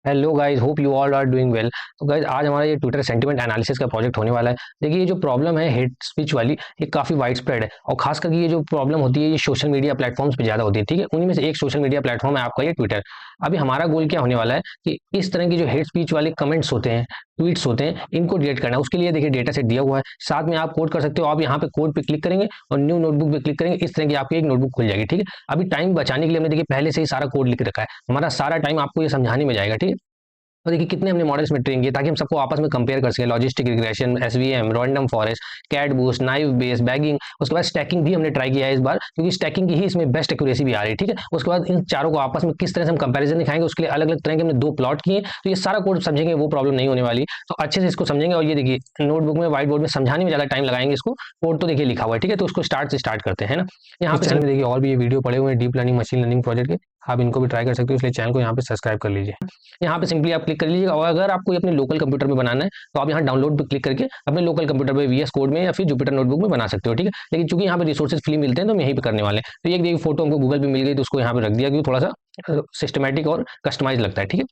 Hello guys, hope you all are doing well. तो guys, आज हमारा ये ट्विटर सेंटिमेंट एनालिसिस का प्रोजेक्ट होने वाला है। देखिए, ये जो प्रॉब्लम है हेट स्पीच वाली, ये काफ़ी वाइड स्प्रेड है और खास करके ये जो प्रॉब्लम होती है ये सोशल मीडिया प्लेटफॉर्म्स पे ज़्यादा होती है। ठीक है, उन्हीं में से एक सोशल मीडिया प्लेटफॉर्म है आपका ये ट्विटर। अभी हमारा गोल क्या होने वाला है कि इस तरह की जो हेट स्पीच वाले कमेंट्स होते हैं, ट्वीट्स होते हैं, इनको डिलीट करना है। उसके लिए देखिए डेटा सेट दिया हुआ है, साथ में आप कोड कर सकते हो। आप यहाँ पे कोड पे क्लिक करेंगे और न्यू नोटबुक पे क्लिक करेंगे, इस तरह की आपकी एक नोटबुक खुल जाएगी। ठीक है, अभी टाइम बचाने के लिए हमने देखिए पहले से ही सारा कोड लिख रखा है। हमारा सारा टाइम आपको ये समझाने में जाएगा। ठीक है, तो देखिए कितने हमने मॉडल्स में ट्रेन किए ताकि हम सबको आपस में कंपेयर कर सकें। Logistic regression, SVM, random forest, CatBoost, naive Bayes, bagging, उसके बाद स्टैकिंग भी हमने ट्राई किया है इस बार, क्योंकि स्टैकिंग की ही इसमें बेस्ट एक्यूरेसी भी आ रही है। ठीक है, उसके बाद इन चारों को आपस में किस तरह से हम कंपैरिजन दिखाएंगे, उसके लिए अलग अलग तरह के हमने दो प्लॉट किए। तो ये सारा कोड समझेंगे, वो प्रॉब्लम नहीं होने वाली। तो अच्छे से इसको समझेंगे और ये देखिए नोटबुक में, व्हाइट बोर्ड में समझाने में ज्यादा टाइम लगाएंगे इसको। कोड तो देखिए लिखा हुआ है। ठीक है, तो उसको स्टार्ट से स्टार्ट करते हैं ना। यहाँ पे चैनल में देखिए और भी ये वीडियो पड़े हुए हैं deep learning, machine learning project के। आप इनको भी ट्राई कर सकते हो, इसलिए चैनल को यहाँ पे सब्सक्राइब कर लीजिए। यहाँ पे सिंपली आप क्लिक कर लीजिएगा और अगर आपको ये अपने लोकल कंप्यूटर में बनाना है तो आप यहाँ डाउनलोड पे क्लिक करके अपने लोकल कंप्यूटर पे वीएस कोड में या फिर जुपिटर नोटबुक में बना सकते हो। ठीक है, लेकिन चूंकि यहाँ पे रिसोर्सेज फ्री मिलते हैं तो हम यहीं पे करने वाले हैं। तो ये देखिए फोटो हमको गूगल पे मिल गई तो उसको यहाँ पे रख दिया, क्योंकि थोड़ा सा सिस्टमैटिक और कस्टमाइज लगता है। ठीक है,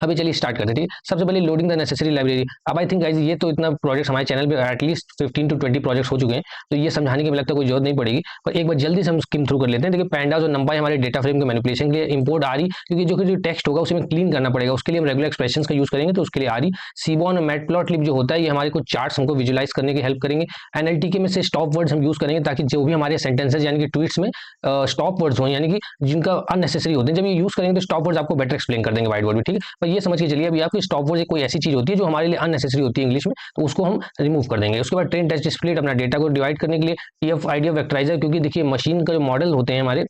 अभी चलिए स्टार्ट करते हैं। ठीक है, सबसे पहले लोडिंग द नेसेसरी लाइब्रेरी। अब आई थिंक गाइस ये तो इतना प्रोजेक्ट्स हमारे चैनल पे एटलीस्ट 15 to 20 प्रोजेक्ट्स हो चुके हैं, तो ये समझाने की मुझे लगता है कोई जरूरत नहीं पड़ेगी। पर एक बार जल्दी से हम स्किम थ्रू कर लेते हैं। देखिए पैंडास और नंपाई हमारे डेटा फ्रेम के मैनिपुलेशन के लिए इंपोर्ट आ रही, क्योंकि जो टेक्स्ट होगा उसे हमें क्लीन करना पड़ेगा। उसके लिए हम रेगुलर एक्सप्रेशन का यूज करेंगे, तो उसके लिए आ रही। सीबॉन और मैटप्लॉटलिब जो होता है ये हमारे कुछ चार्ट्स हमको विजुलाइज करने की हेल्प करेंगे। एनएलटीके में से स्टॉप वर्ड्स हम यूज करेंगे ताकि जो भी हमारे सेंटेंसेस यानी कि ट्वीट्स में स्टॉप वर्ड्स हो, यानी कि जिनका अननेसेसरी होते हैं, जब ये यूज करेंगे तो स्टॉप वर्ड्स आपको बेटर एक्सप्लेन कर देंगे व्हाइट बोर्ड में। ठीक है, पर ये समझ के चलिए अभी आपकी स्टॉप वर्ड कोई ऐसी चीज होती है जो हमारे लिए अननेसेसरी होती है इंग्लिश में, तो उसको हम रिमूव कर देंगे। उसके बाद ट्रेन टेस्ट स्प्लिट, अपना डेटा को डिवाइड करने के लिए टीएफ आईडी ऑफ वेक्टराइजर, क्योंकि देखिए मशीन का जो मॉडल होते हैं हमारे,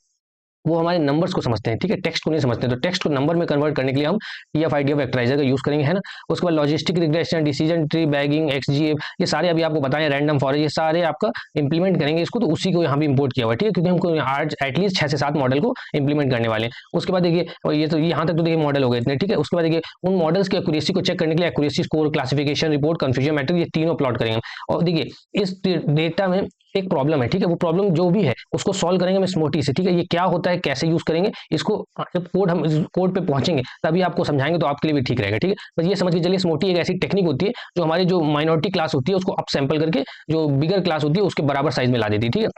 वो हमारे नंबर्स को समझते हैं। ठीक है, टेक्स्ट को नहीं समझते, तो टेक्स्ट को नंबर में कन्वर्ट करने के लिए हम टीएफ आईडी ऑफ वेक्टराइजर का यूज करेंगे, है ना। उसके बाद logistic regression, decision tree, bagging, XGF, ये सारे अभी आपको बताएं, रैंडम फॉरेस्ट, ये सारे आपका इंप्लीमेंट करेंगे इसको, तो उसी को यहाँ भी इंपोर्ट किया हुआ है। ठीक है, क्योंकि हमको आज एटलीस्ट 6 से 7 मॉडल को इंप्लीमेंट करने वाले हैं। उसके बाद देखिए, और ये तो यहाँ तक तो देखिए मॉडल हो गए इतने। ठीक है, उसके बाद देखिए उन मॉडल्स की एक्यूरेसी को चेक करने के लिए accuracy score, classification report, confusion matrix, ये तीनों प्लॉट करेंगे। और देखिए इस डेटा में एक प्रॉब्लम है। ठीक है, वो प्रॉब्लम जो भी है उसको सॉल्व करेंगे हम स्मूथली से। ठीक है, ये क्या होता है, कैसे यूज करेंगे इसको, जब कोड हम कोड पे पहुंचेंगे तभी आपको समझाएंगे, तो आपके लिए भी ठीक रहेगा। ठीक है, बस ये समझ के चलिए स्मूथली एक ऐसी टेक्निक होती है जो हमारी जो माइनॉरिटी क्लास होती है उसको अप सैंपल करके जो बिगर क्लास होती है उसके बराबर साइज में ला देती है। ठीक है,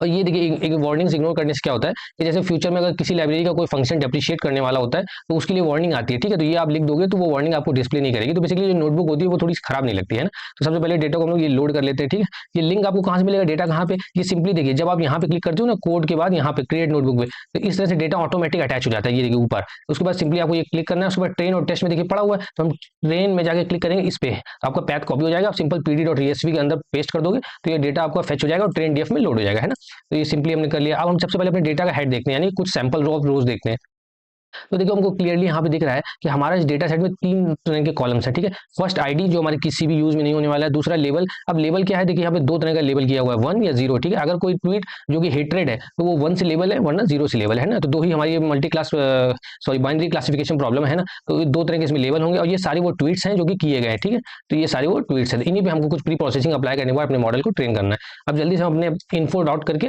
और ये देखिए एक वार्निंग्स इग्नोर करने से क्या होता है कि जैसे फ्यूचर में अगर किसी लाइब्रेरी का कोई फंक्शन डेप्रिशिएट करने वाला होता है तो उसके लिए वार्निंग आती है। ठीक है, तो ये आप लिख दोगे तो वो वार्निंग आपको डिस्प्ले नहीं करेगी। तो बेसिकली जो नोटबुक होती है वो थोड़ी खराब नहीं लगती है ना। तो सबसे पहले डेटा को हम लोग ये लोड कर लेते हैं। ठीक है, ये लिंक आपको कहाँ से मिलेगा, डेटा कहाँ पे, ये सिंपली देखिए जब आप यहाँ पे क्लिक करते हो ना कोड के बाद यहाँ पे क्रिएट नोटबुक पे, तो इस तरह से डेटा ऑटोमेटिक अटैच हो जाता है। ये देखिए ऊपर, उसके बाद सिंपली आपको ये क्लिक करना है। उसके बाद ट्रेन और टेस्ट में देखिए पड़ा हुआ है, तो हम ट्रेन में जाके क्लिक करेंगे इस पे, तो आपका पैथ कॉपी हो जाएगा। आप सिंपल pd.csv के अंदर पेस्ट कर दोगे तो ये डेटा आपका फेच हो जाएगा और ट्रेन डीएफ में लोड हो जाएगा, है ना। तो ये सिंपली हमने कर लिया। अब हम सबसे पहले अपने डेटा का हेड देखते हैं, यानी कुछ सैंपल रो ऑफ रोज देखते हैं। तो देखिए हमको क्लियरली यहाँ पे दिख रहा है कि हमारा इस डेटा सेट में 3 तरह के कॉलम्स है। ठीक है, फर्स्ट आईडी जो हमारे किसी भी यूज में नहीं होने वाला है, दूसरा लेवल। अब लेवल क्या है, देखिए यहाँ पे 2 तरह का लेवल किया हुआ है, 1 या 0। ठीक है, अगर कोई ट्वीट जो कि हेट्रेड है तो वो 1 से लेवल है, वरना 0 से लेवल है ना। तो दो ही हमारी multi class sorry binary classification problem है ना। तो 2 तरह के इसमें लेवल होंगे और ये सारे वो ट्वीट्स हैं जो कि किए गए हैं। ठीक है, तो ये सारे वो ट्वीट्स हैं, इन्हीं पे हमको कुछ प्री प्रोसेसिंग अप्लाई करने के बाद अपने मॉडल को ट्रेन करना है। अब जल्दी से हम अपने इन्फो डॉट करके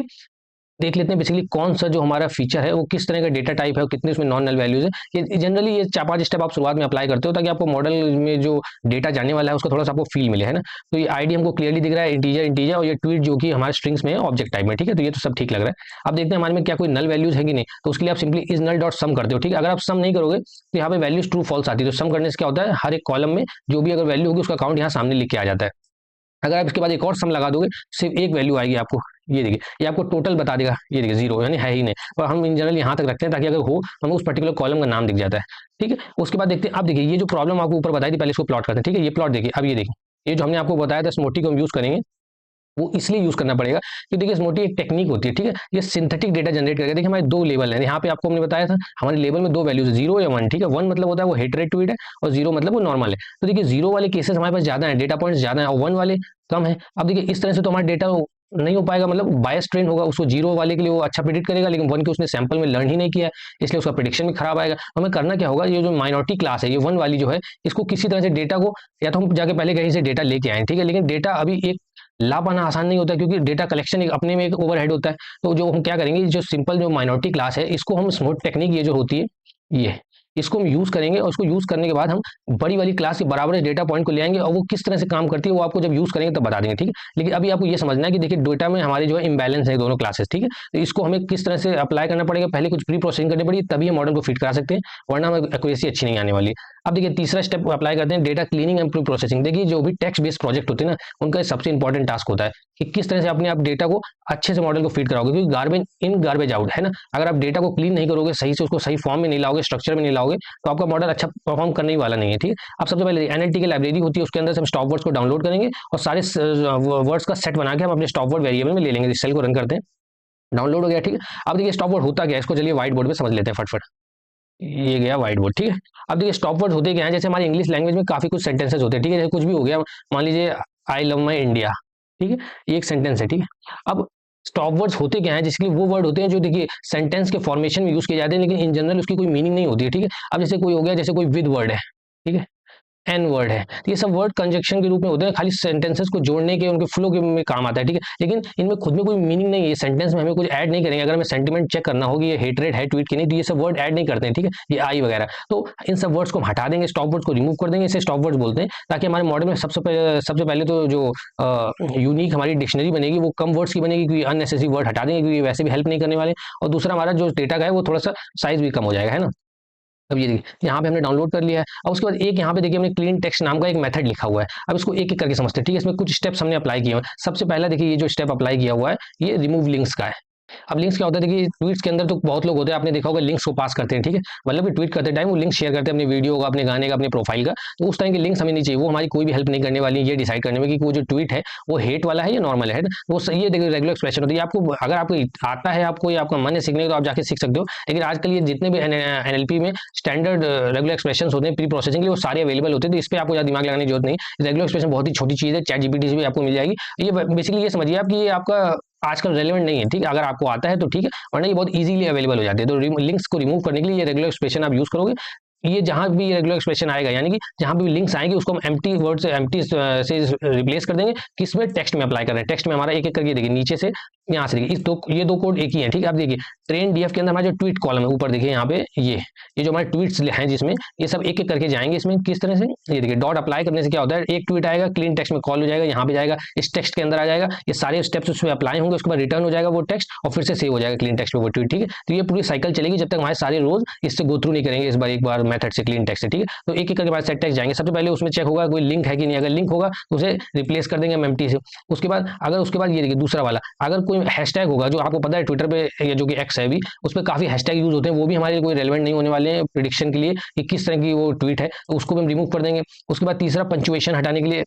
देख लेते हैं बेसिकली कौन सा जो हमारा फीचर है वो किस तरह का डेटा टाइप है और कितने उसमें नॉन नल वैल्यूज है। ये जनरली ये 4-5 स्टेप आप शुरुआत में अप्लाई करते हो ताकि आपको मॉडल में जो डेटा जाने वाला है उसका थोड़ा सा आपको फील मिले, है ना। तो ये आईडी हमको क्लियरली दिख रहा है, इंटीजर इंटीजर, और ये ट्वीट जो कि हमारे स्ट्रिंग्स में है ऑब्जेक्ट टाइप में। ठीक है, तो ये तो सब ठीक लग रहा है। अब देखते हैं हमारे में क्या कोई नल वैल्यूज है कि नहीं। तो उसके लिए आप सिंपली इज नल डॉट सम करते हो। ठीक है, अगर आप सम नहीं करोगे तो यहाँ पे वैल्यूज ट्रू फॉल्स आती है। तो सम करने से क्या होता है, हर एक कॉलम में जो भी अगर वैल्यू होगी उसका काउंट यहाँ सामने लिख के आ जाता है। अगर आप इसके बाद एक और सम लगा दोगे सिर्फ एक वैल्यू आएगी आपको, ये देखिए ये आपको टोटल बता देगा। ये देखिए 0 यानी है ही नहीं, और हम इन जनरल यहाँ तक रखते हैं ताकि अगर हो हमें उस पर्टिकुलर कॉलम का नाम दिख जाता है। ठीक है, उसके बाद देखते हैं। अब देखिए ये जो प्रॉब्लम आपको ऊपर बताई थी पहले इसको प्लॉट करते हैं। ठीक है, ये प्लॉट देखिए। अब ये देखिए ये जो हमने आपको बताया था स्मूथी को हम यूज करेंगे, वो इसलिए यूज करना पड़ेगा कि देखिए स्मूथी एक टेक्निक होती है। ठीक है, ये सिंथेटिक डेटा जनरेट करके, देखिए हमारे 2 लेवल है यहाँ पे, आपको हमने बताया था हमारे लेवल में 2 वैल्यूज है, 0 या 1। ठीक है, 1 मतलब होता है वो हेटरेट ट्वीट है और 0 मतलब वो नॉर्मल है। तो देखिए 0 वाले केसेस हमारे पास ज्यादा है, डेटा पॉइंट्स ज्यादा है, और 1 वाले कम है। अब देखिए इस तरह से तो हमारा डेटा नहीं हो पाएगा, मतलब बायस ट्रेन होगा, उसको 0 वाले के लिए वो अच्छा प्रिडिक्ट करेगा, लेकिन 1 के उसने सैंपल में लर्न ही नहीं किया है, इसलिए उसका प्रिडिक्शन भी खराब आएगा। हमें करना क्या होगा, ये जो माइनॉरिटी क्लास है ये 1 वाली जो है, इसको किसी तरह से डेटा को, या तो हम जाके पहले कहीं से डेटा लेके आए। ठीक है, लेकिन डेटा अभी एक ला पाना आसान नहीं होता क्योंकि डेटा कलेक्शन एक अपने में एक ओवरहेड होता है। तो जो हम क्या करेंगे, जो सिंपल जो माइनॉरिटी क्लास है इसको हम स्मूथ टेक्निक ये जो होती है, ये इसको हम यूज़ करेंगे और इसको यूज़ करने के बाद हम बड़ी वाली क्लास के बराबर डेटा पॉइंट को ले आएंगे और वो किस तरह से काम करती है वो आपको जब यूज़ करेंगे तब बता देंगे, ठीक है। लेकिन अभी आपको ये समझना है कि देखिए डेटा में हमारे जो है इम्बैलेंस है दोनों क्लासेस, ठीक है। तो इसको हमें किस तरह से अप्लाई करना पड़ेगा, पहले कुछ प्री प्रोसेसिंग करनी पड़ेगी तभी हम मॉडल को फिट करा सकते हैं, वरना हमें एक्यूरेसी अच्छी नहीं आने वाली। अब देखिए तीसरा स्टेप अप्लाई करते हैं, data cleaning and pre processing. देखिए जो भी टेक्स्ट बेस्ड प्रोजेक्ट होते हैं ना, उनका सबसे इंपॉर्टेंट टास्क होता है कि किस तरह से अपने आप डेटा को अच्छे से मॉडल को फीड कराओगे, क्योंकि गार्बेज इन गार्बेज आउट है ना। अगर आप डेटा को क्लीन नहीं करोगे, सही से उसको सही फॉर्म में नहीं लाओगे, स्ट्रक्चर में नहीं लाओगे, तो आपका मॉडल अच्छा परफॉर्म करने ही वाला नहीं है, ठीक है। अब सबसे पहले एनएलटी की लाइब्रेरी होती है, उसके अंदर से हम स्टॉप वर्ड्स को डाउनलोड करेंगे और सारे वर्ड्स का सेट बना के हम अपने स्टॉप वर्ड वेरिएबल में ले लेंगे। इस सेल को रन करते हैं, डाउनलोड हो गया, ठीक है। अब देखिए स्टॉप वर्ड होता क्या है, इसको चलिए व्हाइट बोर्ड पे समझ लेते हैं फटफट। ये गया व्हाइट बोर्ड, ठीक है। अब देखिए स्टॉप वर्ड्स होते क्या है, जैसे हमारी इंग्लिश लैंग्वेज में काफी कुछ सेंटेंसेस होते हैं, ठीक है। जैसे कुछ भी हो गया, मान लीजिए आई लव माई इंडिया, ठीक है, ये एक सेंटेंस है, ठीक है। अब स्टॉप वर्ड्स होते क्या है, जिसके लिए वो वर्ड होते हैं जो देखिए सेंटेंस के फॉर्मेशन में यूज किए जाते हैं, लेकिन इन जनरल उसकी कोई मीनिंग नहीं होती है, ठीक है। अब जैसे कोई हो गया, जैसे कोई विद वर्ड है, ठीक है, एन वर्ड है, तो ये सब वर्ड कंजक्शन के रूप में होते हैं, खाली सेंटेंसेस को जोड़ने के, उनके फ्लो के में काम आता है, ठीक है। लेकिन इनमें खुद में कोई मीनिंग नहीं है, सेंटेंस में हमें कुछ ऐड नहीं करेंगे। अगर हमें सेंटीमेंट चेक करना होगी, ये हेटरेट है ट्वीट की नहीं, तो ये सब वर्ड ऐड नहीं करते हैं, ठीक है, ये आई वगैरह। तो इन सब वर्ड्स को हम हटा देंगे, स्टॉप वर्ड्स को रिमूव कर देंगे, इसे स्टॉप वर्ड्स बोलते हैं, ताकि हमारे मॉडल में सबसे पहले तो जो यूनिक हमारी डिक्शनरी बनेगी वो कम वर्ड्स की बनेगी, क्योंकि अननेसेसरी वर्ड हटा देंगे, क्योंकि वैसे भी हेल्प नहीं करने वाले। और दूसरा हमारा जो डेटा का है वो थोड़ा सा साइज भी कम हो जाएगा, है ना। अब ये देखिए यहाँ पे हमने डाउनलोड कर लिया है। अब उसके बाद एक यहाँ पे देखिए हमने क्लीन टेक्स्ट नाम का एक मेथड लिखा हुआ है। अब इसको एक एक करके समझते हैं, ठीक है। इसमें कुछ स्टेप्स हमने अप्लाई किए हुए हैं। सबसे पहला देखिए ये जो स्टेप अप्लाई किया हुआ है, ये रिमूव लिंक्स का है। अब लिंक्स क्या होता है, देखिए ट्वीट्स के अंदर तो बहुत लोग होते हैं, आपने देखा होगा लिंक्स को पास करते हैं, ठीक है। मतलब कि ट्वीट करते टाइम वो लिंक शेयर करते हैं अपने वीडियो का, अपने गाने का, अपने प्रोफाइल का। तो उस तरह के लिंक्स हमें नहीं चाहिए, वो हमारी कोई भी हेल्प नहीं करने वाली ये डिसाइड करने में कि वो जो ट्वीट है वो हेट वाला है या नॉर्मल है। वो सही है, देखिए रेगुलर एक्सप्रेशन होती है। आपको अगर आपको आता है, आपको आपका मन है सीखने का, तो आप जाके सीख सकते हो। लेकिन आजकल ये जितने भी एनएलपी में स्टैंडर्ड रेगुलर एक्सप्रेशन होते हैं प्री प्रोसेसिंग के लिए, वो सारे अवेलेबल होते हैं, तो इस पर आपको ज़्यादा दिमाग लगाने की जरूरत नहीं। रेगुलर एक्सप्रेशन बहुत ही छोटी चीज़ है, चैट जीपीटी से भी आपको मिल जाएगी। ये बेसिकली ये समझिए आप कि ये आपका आजकल रेलेवेंट नहीं है, ठीक है। अगर आपको आता है तो ठीक है, वरना ये बहुत इजीली अवेलेबल हो जाते हैं। तो लिंक्स को रिमूव करने के लिए ये रेगुलर एक्सप्रेशन आप यूज करोगे। ये जहां भी रेगुलर एक्सप्रेशन आएगा, यानी कि जहां भी लिंक्स आएंगे, उसको हम एम्प्टी वर्ड से एम्प्टी से रिप्लेस कर देंगे। किसमें, टेक्स्ट में अप्लाई कर रहे हैं। टेक्स्ट में हमारा एक एक करके देखिए, नीचे से यहाँ से देखिए, ये दो कोड एक ही है, ठीक है। आप देखिए ट्रेन डीएफ के अंदर हमारा जो ट्वीट कॉलम है, ऊपर देखिए यहाँ पे ये जो हमारे ट्वीट्स हैं, जिसमें ये सब एक एक करके जाएंगे। इसमें किस तरह से, ये देखिए डॉट अप्लाई करने से क्या होता है, एक ट्वीट आएगा, क्लीन टेक्स्ट में कॉल हो जाएगा, यहाँ पे जाएगा, इस टेक्स्ट के अंदर आ जाएगा, ये सारे स्टेप्स उसमें अप्लाई होंगे, उसके बाद रिटर्न हो जाएगा वो टेक्स्ट और फिर से सेव हो जाएगा क्लीन टेक्स्ट में वो ट्वीट, ठीक है। तो ये पूरी साइकिल चलेगी जब तक हमारे सारे रोज इससे गो थ्रू नहीं करेंगे इस बार एक बार मेथड से क्लीन टेक्स्ट से, ठीक है। तो एक एक करके बाद सेट टेक्स्ट जाएंगे। सबसे पहले उसमें चेक होगा कोई लिंक है कि नहीं, अगर लिंक होगा तो उसे रिप्लेस कर देंगे एम्प्टी से। उसके बाद ये देखिए दूसरा वाला, अगर कोई हैशटैग होगा, जो आपको पता है ट्विटर पे या जो कि एक्स है भी, उस पर काफी हैशटैग यूज होते हैं, वो भी हमारे लिए कोई रेलेवेंट नहीं होने वाले हैं प्रिडिक्शन के लिए कि किस तरह की वो ट्वीट है, तो उसको भी हम रिमूव कर देंगे। उसके बाद तीसरा पंचुएशन हटाने के लिए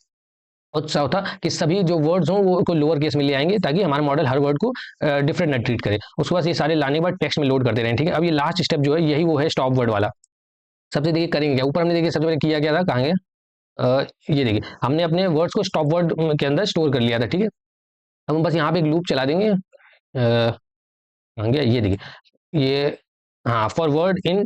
उत्साह था कि सभी जो वर्ड्स हों वो को लोअर केस में ले आएंगे, ताकि हमारा मॉडल हर वर्ड को डिफरेंट ना ट्रीट करे। उसके बाद ये सारे लाने के बाद टेक्स्ट में लोड करते रहें, ठीक है। अब ये लास्ट स्टेप जो है, यही वो है स्टॉप वर्ड वाला। सबसे देखिए करेंगे क्या, ऊपर हमने देखिए सबसे पहले किया क्या था, कहाँ गया, ये देखिए हमने अपने वर्ड्स को स्टॉप वर्ड के अंदर स्टोर कर लिया था, ठीक है। अब हम बस यहाँ पे एक लूप चला देंगे, कहाँ गया, ये देखिए ये, हाँ, for word in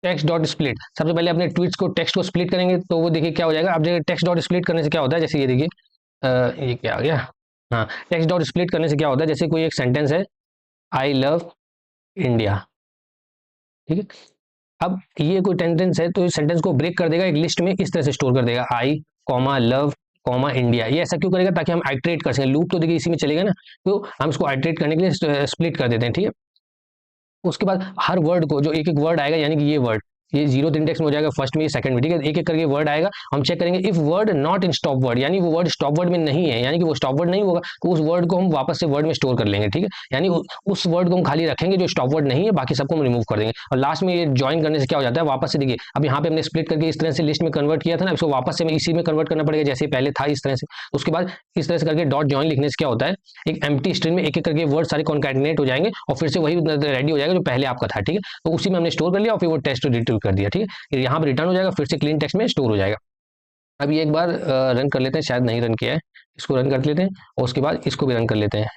text dot split. सबसे पहले अपने ट्वीट्स को टेक्स्ट को स्प्लिट करेंगे, तो वो देखिए क्या हो जाएगा। अब जगह टेक्स्ट डॉट स्प्लिट करने से क्या होता है, जैसे ये देखिए ये क्या आ गया, हाँ, टेक्स्ट डॉट स्प्लिट करने से क्या होता है, जैसे कोई एक सेंटेंस है, आई लव इंडिया, ठीक है। अब ये कोई सेंटेंस है, तो इस सेंटेंस को ब्रेक कर देगा, एक लिस्ट में इस तरह से स्टोर कर देगा, आई कॉमा लव कॉमा इंडिया। ये ऐसा क्यों करेगा, ताकि हम आइट्रेट कर सकें। लूप तो देखिए इसी में चलेगा ना, तो हम इसको आइट्रेट करने के लिए स्प्लिट कर देते हैं, ठीक है। उसके बाद हर वर्ड को, जो एक एक वर्ड आएगा, यानी कि ये वर्ड, ये जीरो इंडेक्स में हो जाएगा, फर्स्ट में, सेकंड में, ठीक है। एक एक करके वर्ड आएगा, हम चेक करेंगे if word not in stop word, यानी वो वर्ड स्टॉप वर्ड में नहीं है, यानी कि वो स्टॉप वर्ड नहीं होगा, तो उस वर्ड को हम वापस से वर्ड में स्टोर कर लेंगे, ठीक है। यानी उस वर्ड को हम खाली रखेंगे जो स्टॉप वर्ड नहीं है, बाकी सबको हम रिमूव कर देंगे। और लास्ट में ये ज्वाइन करने से क्या हो जाता है, वापस से देखिए अब यहाँ पे हमने स्प्लिट करके इस तरह से लिस्ट में कन्वर्ट किया था ना, इसको वापस से इसी में कन्वर्ट करना पड़ेगा, जैसे पहले था इस तरह से। उसके बाद इस तरह से करके डॉट ज्वाइन लिखने से क्या होता है, एक एम्प्टी स्ट्रिंग में एक एक करके वर्ड सारे कॉन्कैटिनेट हो जाएंगे और फिर से वही रेडी हो जाएगा जो पहले आपका था, ठीक है। तो उसी में हमने स्टोर कर लिया और फिर वो टेक्स्ट रिट्रीव कर दिया, ठीक है। यहाँ पर रिटर्न हो जाएगा, फिर से क्लीन टेक्स्ट में स्टोर हो जाएगा। अब ये एक बार रन कर लेते हैं, शायद नहीं रन किया है, इसको रन कर लेते हैं और उसके बाद इसको भी रन कर लेते हैं।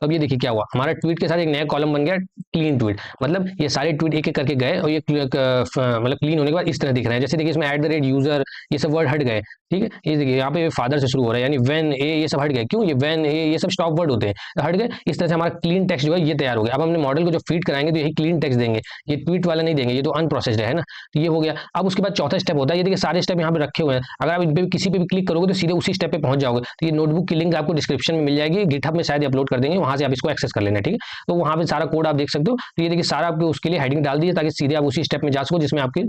अब ये देखिए क्या हुआ, हमारा ट्वीट के साथ एक नया कॉलम बन गया, क्लीन ट्वीट। मतलब ये सारे ट्वीट एक एक करके गए और ये मतलब क्लीन होने के बाद इस तरह दिख रहे हैं। जैसे देखिए इसमें @यूजर ये सब वर्ड हट गए, ठीक है। ये देखिए यहाँ पे फादर से शुरू हो रहा है, यानी व्हेन ए ये सब हट गए। क्यों? ये व्हेन ए ये सब स्टॉप वर्ड होते हैं, हट गए। इस तरह से हमारा क्लीन टेक्स्ट जो है ये तैयार हो गया। अब हमने मॉडल को जो फीड कराएंगे तो यही क्लीन टेक्स्ट देंगे, ये ट्वीट वाला नहीं देंगे, ये तो अनप्रोसेस्ड है ना। तो ये हो गया। अब उसके बाद चौथा स्टेप होता है, ये देखिए सारे स्टेप यहाँ पे रखे हुए हैं। अगर आप इन पे किसी पे भी क्लिक करोगे तो सीधे उसी स्टेप पे पहुंच जाओगे। तो ये नोटबुक की लिंक आपको डिस्क्रिप्शन में मिल जाएगी, गिटहब में शायद अपलोड कर देंगे, वहां से आप इसको एक्सेस कर लेना, ठीक है। तो वहां पे सारा कोड आप देख सकते हो। तो ये देखिए सारा आपको उसके लिए हेडिंग डाल दी है ताकि सीधे आप उसी स्टेप में जा सको जिसमें आपके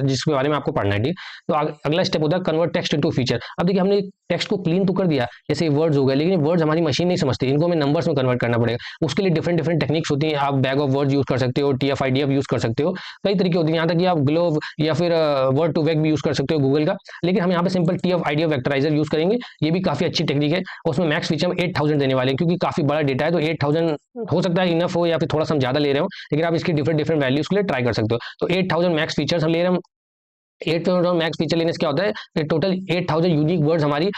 जिसके बारे में आपको पढ़ना है, ठीक है। तो अगला स्टेप होता है कन्वर्ट टेक्स्ट इनटू फीचर। अब देखिए हमने टेक्स्ट को क्लीन तो कर दिया, जैसे वर्ड्स हो गए, लेकिन वर्ड्स हमारी मशीन नहीं समझती, इनको हमें नंबर्स में कन्वर्ट करना पड़ेगा। उसके लिए डिफरेंट डिफरेंट टेक्निक्स होती हैं। आप बैग ऑफ वर्ड्स यूज कर सकते हो, TF-IDF यूज कर सकते हो, कई तरीके होते हैं। यहाँ तक कि आप ग्लोव या फिर वर्ड टू वेक भी यूज कर सकते हो गूगल का। लेकिन हम यहाँ पे सिंपल TF-IDF वेक्टराइजर यूज करेंगे, ये भी काफी अच्छी टेक्निक है। उसमें मैक्स फीचर हम 8000 देने वाले हैं, क्योंकि काफी बड़ा डेटा है। तो 8000 हो सकता है इनफ हो या फिर थोड़ा सा हम ज्यादा ले रहे हो, लेकिन आप इसकी डिफरेंट डिफरेंट वैल्यूज के लिए ट्राई कर सकते हो। तो 8000 मैक्स फीचर्स हम ले रहे हैं। 8000 मैक्स फीचर लेने से क्या होता है, टोटल 8000 यूनिक वर्ड्स हमारी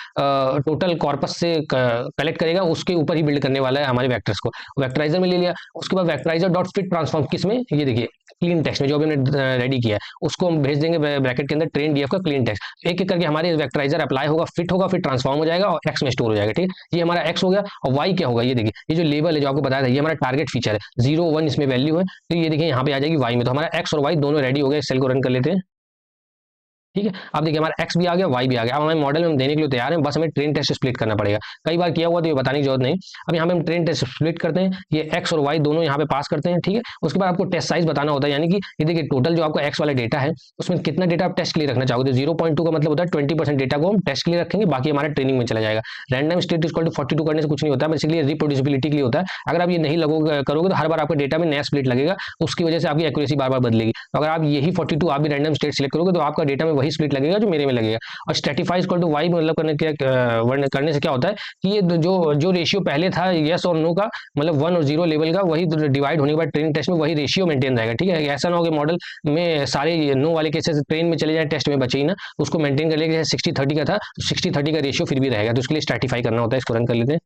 टोटल कॉर्पस से कलेक्ट करेगा, उसके ऊपर ही बिल्ड करने वाला है हमारे वेक्टर्स को। वेक्टराइजर में ले लिया। उसके बाद वेक्टराइजर डॉट फिट ट्रांसफॉर्म किसमें, ये देखिए क्लीन टेक्स्ट में जो भी हमने रेडी किया है उसको हम भेज देंगे ब्रैकेट के अंदर ट्रेन डीएफ का क्लीन टेक्स्ट। एक एक करके हमारे वेक्टराइजर अप्लाई होगा, फिट होगा, फिर ट्रांसफॉर्म हो जाएगा और एक्स में स्टोर हो जाएगा, ठीक है। ये हमारा एक्स हो गया। और वाई क्या होगा, ये देखिए ये जो लेबल है जो आपको बताया था, ये हमारा टारगेट फीचर है, 0 1 इसमें वैल्यू है। तो ये देखिए यहाँ पे आ जाएगी वाई में। तो हमारा एक्स और वाई दोनों रेडी हो गए। सेल को रन कर लेते हैं, ठीक है। अब देखिए हमारा एक्स भी आ गया, वाई भी आ गया। अब हमें मॉडल में हम देने के लिए तैयार हैं, बस हमें ट्रेन टेस्ट स्प्लिट करना पड़ेगा। कई बार किया हुआ तो ये बताने की जरूरत नहीं। अब यहाँ पे हम ट्रेन टेस्ट स्प्लिट करते हैं, ये एक्स और वाई दोनों यहाँ पे पास करते हैं, ठीक है। उसके बाद आपको टेस्ट साइज बताना होता है, यानी कि ये देखिए टोटल जो आपका एक्स वाला डेटा है उसमें कितना डेटा आप टेस्ट के लिए रखना चाहोगे। तो 0.2 का मतलब होता है 20% डेटा को हम टेस्ट के लिए रखेंगे, बाकी हमारा ट्रेनिंग में चला जाएगा। रैंडम स्टेट इक्वल टू 42 करने से कुछ नहीं होता है, बेसिकली रिप्रोड्यूसिबिलिटी के लिए होता है। अगर आप ये नहीं करोगे तो हर बार आपके डेटा में नया स्प्लिट लगेगा, उसकी वजह से आपकी एक्यूरेसी बार बार बदलेगी। तो अगर आप यही 42 आप भी रैंडम स्टेट सिलेक्ट करोगे तो आपका डेटा में वही स्प्लिट लगेगा जो मेरे में लगेगा। और स्ट्रेटिफाई इक्वल टू वाई मतलब करने से क्या होता है कि ये जो जो रेशियो पहले था यस और नो का, मतलब 1 और 0 लेवल का, वही डिवाइड होने के बाद ट्रेनिंग टेस्ट में वही रेशियो मेंटेन रहेगा, ठीक है। ऐसा ना हो कि मॉडल में सारे नो वाले केसेस ट्रेन में चले जाए, टेस्ट में बचे ही ना। उसको मेंटेन कर लेगा। जैसे 60-30 का था तो 60-30 का रेशियो फिर भी रहेगा। तो उसके लिए स्ट्रेटिफाई करना होता है। इसको रन कर लेते हैं,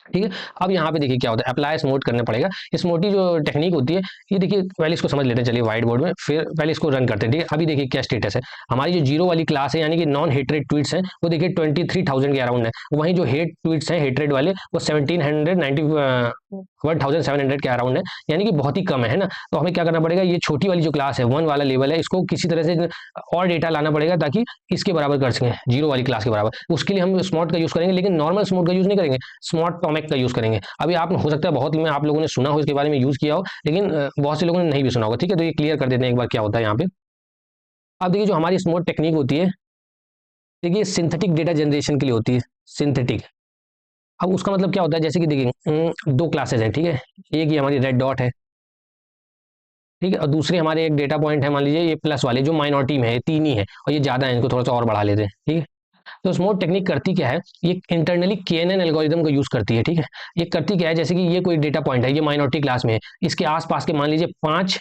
ठीक है। अब यहाँ पे देखिए क्या होता है, अप्लाई स्मूथ करना पड़ेगा। स्मूथ की जो टेक्निक होती है, ये देखिए पहले इसको समझ लेते हैं, चलिए व्हाइट बोर्ड में, फिर पहले इसको रन करते हैं, ठीक है। अभी देखिए क्या स्टेटस है, हमारी जो 0 वाली क्लास है यानी कि नॉन हेटरेड ट्वीट्स हैं वो देखिए 23,000 के अराउंड है। वहीं जो हेट ट्वीट्स हैं हेटरेड वाले वो 1700 के अराउंड है, यानी कि बहुत ही कम है ना। तो हमें क्या करना पड़ेगा, ये छोटी वाली जो क्लास है 1 वाला लेवल है, इसको किसी तरह से और डेटा लाना पड़ेगा ताकि इसके बराबर कर सकें 0 वाली क्लास के बराबर। उसके लिए हम स्मॉट का यूज करेंगे, लेकिन नॉर्मल स्मॉट का यूज नहीं करेंगे, स्मॉट टॉमिक का यूज करेंगे। अभी आप हो सकता है बहुत में आप लोगों ने सुना हो इसके बारे में, यूज किया हो, लेकिन बहुत से लोगों ने नहीं भी सुना होगा, ठीक है। तो ये क्लियर कर देते हैं एक बार क्या होता है यहाँ पे। अब देखिए जो हमारी स्मॉट टेक्निक होती है, देखिए सिंथेटिक डेटा जनरेशन के लिए होती है, सिंथेटिक। अब उसका मतलब क्या होता है, जैसे कि देखिए 2 क्लासेस हैं, ठीक है। एक ये हमारी रेड डॉट है, ठीक है, और दूसरे हमारे एक डेटा पॉइंट है, मान लीजिए ये प्लस वाले जो माइनॉरिटी में है, 3 ही है और ये ज्यादा है, इनको थोड़ा सा और बढ़ा लेते हैं, ठीक है। तो स्मूथ टेक्निक करती क्या है, ये इंटरनली KNN एल्गोरिदम को यूज करती है, ठीक है। ये करती क्या है, जैसे कि ये कोई डेटा पॉइंट है, ये माइनॉरिटी क्लास में है, इसके आसपास के मान लीजिए 5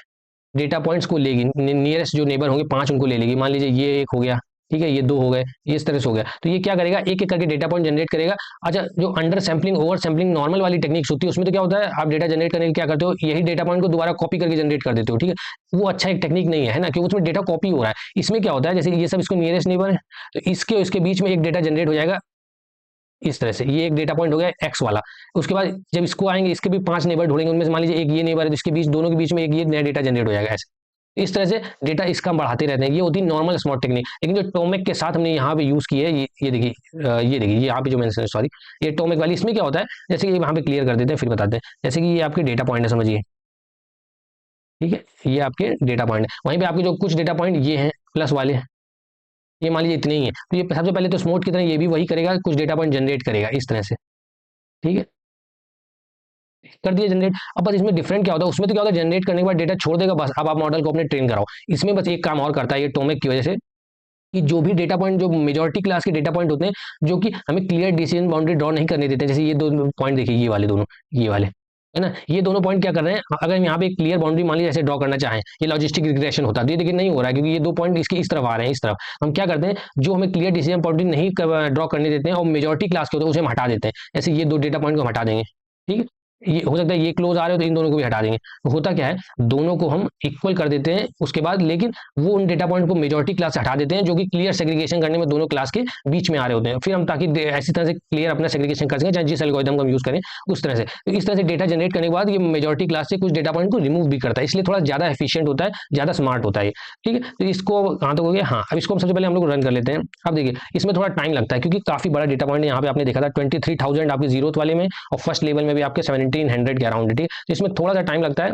डेटा पॉइंट्स को लेगी, नियरेस्ट जो नेबर होंगे 5 उनको ले लेगी। मान लीजिए ये एक हो गया, ठीक है, ये 2 हो गए, ये इस तरह से हो गया। तो ये क्या करेगा, एक एक करके डेटा पॉइंट जनरेट करेगा। अच्छा, जो under sampling over sampling normal वाली टेक्निक्स होती है उसमें तो क्या होता है, आप डेटा जनरेट करने के क्या करते हो, यही डेटा पॉइंट को दोबारा कॉपी करके जनरेट कर देते हो, ठीक है। वो अच्छा एक टेक्निक नहीं है ना, क्योंकि उसमें डेटा कॉपी हो रहा है। इसमें क्या होता है, जैसे ये सब इसको नियरेस्ट नेबर है, तो इसके और इसके बीच में एक डेटा जनरेट हो जाएगा इस तरह से। ये एक डेटा पॉइंट हो गया एक्स वाला। उसके बाद जब इसको आएंगे, इसके भी 5 नेबर ढूंढेंगे, उनमें से मान लीजिए एक ये नेबर है, जिसके बीच दोनों के बीच में एक ये नया डेटा जनरेट हो जाएगा। ऐसे इस तरह से डेटा इसका हम बढ़ाते रहते हैं। ये होती है नॉर्मल स्मॉट टेक्निक। लेकिन जो टोमिक के साथ हमने यहाँ पे यूज की है, ये देखिए, ये देखिए, ये यहाँ पे जो मैंने, सॉरी, ये टोमिक वाली, इसमें क्या होता है, जैसे कि यहाँ पे क्लियर कर देते हैं फिर बताते हैं। जैसे कि ये आपके डेटा पॉइंट है, समझिए, ठीक है, ये आपके डेटा पॉइंट है। वहीं पे आपके जो कुछ डेटा पॉइंट ये हैं प्लस वाले, ये मान लीजिए इतने ही है। तो ये सबसे पहले तो स्मूथ की तरह ये भी वही करेगा, कुछ डेटा पॉइंट जनरेट करेगा इस तरह से, ठीक है, कर दिया जनरेट। अब बस इसमें डिफरेंट क्या होता है, उसमें तो क्या होता है, जनरेट करने के बाद डेटा छोड़ देगा, बस अब आप मॉडल को अपने ट्रेन कराओ। इसमें बस एक काम और करता है ये टोमिक की वजह से, कि जो भी डेटा पॉइंट, जो मेजॉरिटी क्लास के डेटा पॉइंट होते हैं, जो कि हमें क्लियर डिसीजन बाउंड्री ड्रॉ नहीं करने देते हैं, जैसे ये 2 पॉइंट देखिए, ये वाले दोनों, ये वाले है ना, ये दोनों पॉइंट क्या कर रहे हैं, अगर हम यहाँ पे क्लियर बाउंड्री मान लीजिए ऐसे ड्रॉ करना चाहें, ये लॉजिस्टिक रिग्रेशन होता है, तो ये देखिए नहीं हो रहा है, क्योंकि ये 2 पॉइंट इसके इस तरफ आ रहे हैं, इस तरफ। हम क्या करते हैं, जो हमें क्लियर डिसीजन बाउंड्री नहीं ड्रॉ करने देते हैं और मेजॉरिटी क्लास के होते हैं, उसे हम हटा देते हैं। ऐसे ये 2 डेटा पॉइंट को हम हटा देंगे, ठीक है। ये हो सकता है ये क्लोज आ रहे हो तो इन दोनों को भी हटा देंगे। तो होता क्या है, दोनों को हम इक्वल कर देते हैं उसके बाद, लेकिन वो उन डेटा पॉइंट को मेजॉरिटी क्लास से हटा देते हैं जो कि क्लियर सेग्रीगेशन करने में दोनों क्लास के बीच में आ रहे होते हैं। फिर हम ताकि ऐसी तरह से क्लियर अपना सेग्रीगेशन कर सकें, चाहे जिस एल्गोरिथम को हम यूज करें उस तरह से। तो इस तरह से डेटा जनरेट करने के बाद ये मेजॉरिटी क्लास से कुछ डेटा पॉइंट को रिमूव भी करता है, इसलिए थोड़ा ज्यादा एफिशिएंट होता है, ज्यादा स्मार्ट होता है। ठीक है, तो इसको कहाँ तक हो गया। हाँ, अब इसको हम सबसे पहले हम लोग रन कर लेते हैं। अब देखिए इसमें थोड़ा टाइम लगता है क्योंकि काफी बड़ा डेटा पॉइंट यहाँ पे आपने देखा था 23,000 आपके जीरोथ वाले में, और फर्स्ट लेवल में भी आपके 1700 के अराउंड। ठीक है, तो इसमें थोड़ा सा टाइम लगता है।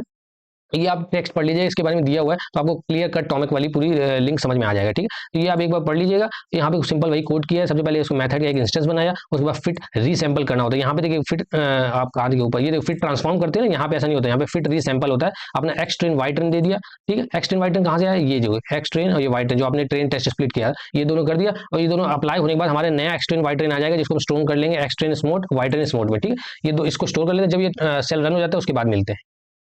ये आप टेक्स्ट पढ़ लीजिए, इसके बारे में दिया हुआ है तो आपको क्लियर कट टॉमिक वाली पूरी लिंक समझ में आ जाएगा। ठीक है, तो ये आप एक बार पढ़ लीजिएगा। तो यहाँ पे सिंपल वही कोड किया है, सबसे पहले इसको मेथड का एक इंस्टेंस बनाया, उसके बाद फिट रीसैंपल करना होता है। यहाँ पे देखिए फिट आप कार्ड के ऊपर ये देखो फिट ट्रांसफॉर्म करते हैं ना, यहाँ पे ऐसा नहीं होता है, यहाँ पे फिट रीसैंपल होता है। आपने एक्स ट्रेन वाई ट्रेन दे दिया। ठीक है, एक्स ट्रेन वाई ट्रेन कहाँ से आया, ये जो एक्स ट्रेन और ये वाई ट्रेन जो आपने ट्रेन टेस्ट स्प्लिट किया ये दोनों कर दिया, और ये दोनों अप्लाई होने के बाद हमारे नया एक्स ट्रेन वाई ट्रेन आ जाएगा, जिसको हम स्टोर कर लेंगे X train SMOTE Y train SMOTE में। ठीक है, ये दो इसको स्टोर कर लेते हैं, जब ये सेल रन हो जाता है उसके बाद मिलते हैं।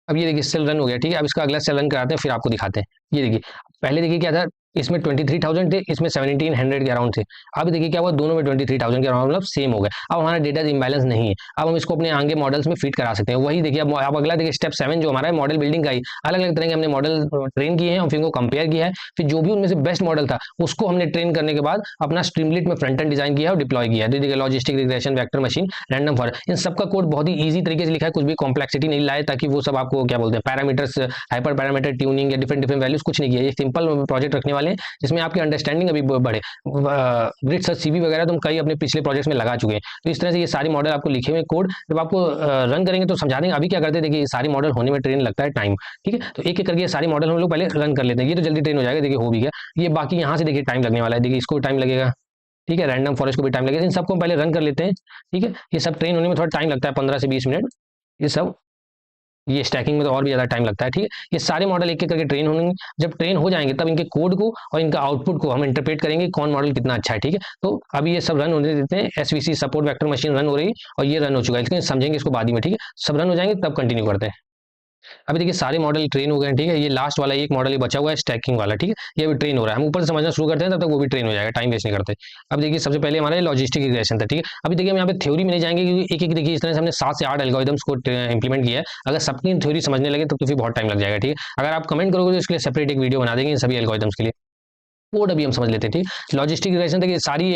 अब ये देखिए सेल रन हो गया। ठीक है, अब इसका अगला सेल रन कराते हैं, फिर आपको दिखाते हैं। ये देखिए पहले देखिए क्या था, इसमें 23,000 थे, इसमें 1700 के अराउंड थे। अब देखिए क्या हुआ, दोनों में 23,000 के अराउंड मतलब सेम हो गए। अब हमारा डेटा इम्बैलेंस नहीं है, अब हम इसको अपने आगे मॉडल्स में फिट करा सकते हैं। वही देखिए अब अगला देखिए स्टेप 7 जो हमारा है मॉडल बिल्डिंग का ही, अलग अलग तरह के हमने मॉडल ट्रेन किए हैं और फिर उनको कंपेयर किया है। फिर जो भी उनमें से बेस्ट मॉडल था उसको हमने ट्रेन करने के बाद अपना स्ट्रीमलेट में फ्रंट एंड डिजाइन किया और डिप्लॉय किया। देखिए logistic regression, vector machine, random forest, इन सबका कोड बहुत ही ईजी तरीके से लिखा है, कुछ भी कॉम्प्लेक्सिटी नहीं लाए, ताकि वो सब आपको क्या बोलते हैं पैरामीटर्स, हाइपर पैरामीटर ट्यूनिंग या डिफरेंट डिफरेंट वैल्यूज कुछ नहीं किया। ये सिंपल प्रोजेक्ट रखने वाले हैं जिसमें आपकी अंडरस्टैंडिंग अभी बढ़े। ग्रिड सर्च सीवी वगैरह तो हम कई अपने पिछले प्रोजेक्ट्स में लगा चुके हैं। तो इस तरह से ये सारे मॉडल आपको लिखे हुए कोड जब आपको रन करेंगे तो समझा देंगे। अभी क्या करते हैं, देखिए ये सारे मॉडल होने में ट्रेन लगता है टाइम। ठीक है, तो एक एक करके ये सारे मॉडल हम लोग पहले रन कर लेते हैं। ये तो जल्दी ट्रेन हो जाएगा, देखिए हो भी गया। ये बाकी यहाँ से देखिए टाइम लगने वाला है, देखिए इसको टाइम लगेगा। ठीक है, रैंडम फॉरेस्ट को भी टाइम लगेगा। इन सबको हम पहले रन कर लेते हैं। ठीक है, ये सब ट्रेन होने में थोड़ा टाइम लगता है, 15 से 20 मिनट। ये सब ये स्टैकिंग में तो और भी ज्यादा टाइम लगता है। ठीक है, ये सारे मॉडल एक एक करके ट्रेन होंगे। जब ट्रेन हो जाएंगे तब इनके कोड को और इनका आउटपुट को हम इंटरप्रेट करेंगे कौन मॉडल कितना अच्छा है। ठीक है, तो अभी ये सब रन होने देते हैं। SVC support vector machine run हो रही है और ये रन हो चुका है, लेकिन समझेंगे इसको बाद में। ठीक है, सब रन हो जाएंगे तब कंटिन्यू करते हैं। अभी देखिए सारे मॉडल ट्रेन हो गए हैं। ठीक है, ये लास्ट वाला एक मॉडल ही बचा हुआ है स्टैकिंग वाला। ठीक है, ये भी ट्रेन हो रहा है। हम ऊपर से समझना शुरू करते हैं तब तक वो भी ट्रेन हो जाएगा, टाइम वेस्ट नहीं करते। अब देखिए सबसे पहले हमारा लॉजिस्टिक रिग्रेशन था। ठीक है, अभी देखिए हम यहाँ पे थ्योरी में नहीं जाएंगे क्योंकि एक एक देखिए इस तरह से हमने 7 से 8 एल्गोरिथम्स को इंप्लीमेंट किया है। अगर सबकी थ्योरी समझने लगे तो फिर बहुत टाइम लग जाएगा। ठीक है, अगर आप कमेंट करोगे तो इसके लिए सेपरेट एक वीडियो बना देंगे इन सभी एल्गोरिथम्स के लिए। कोड अभी हम समझ लेते हैं। ठीक, लॉजिस्टिक रिग्रेशन देखिए सारी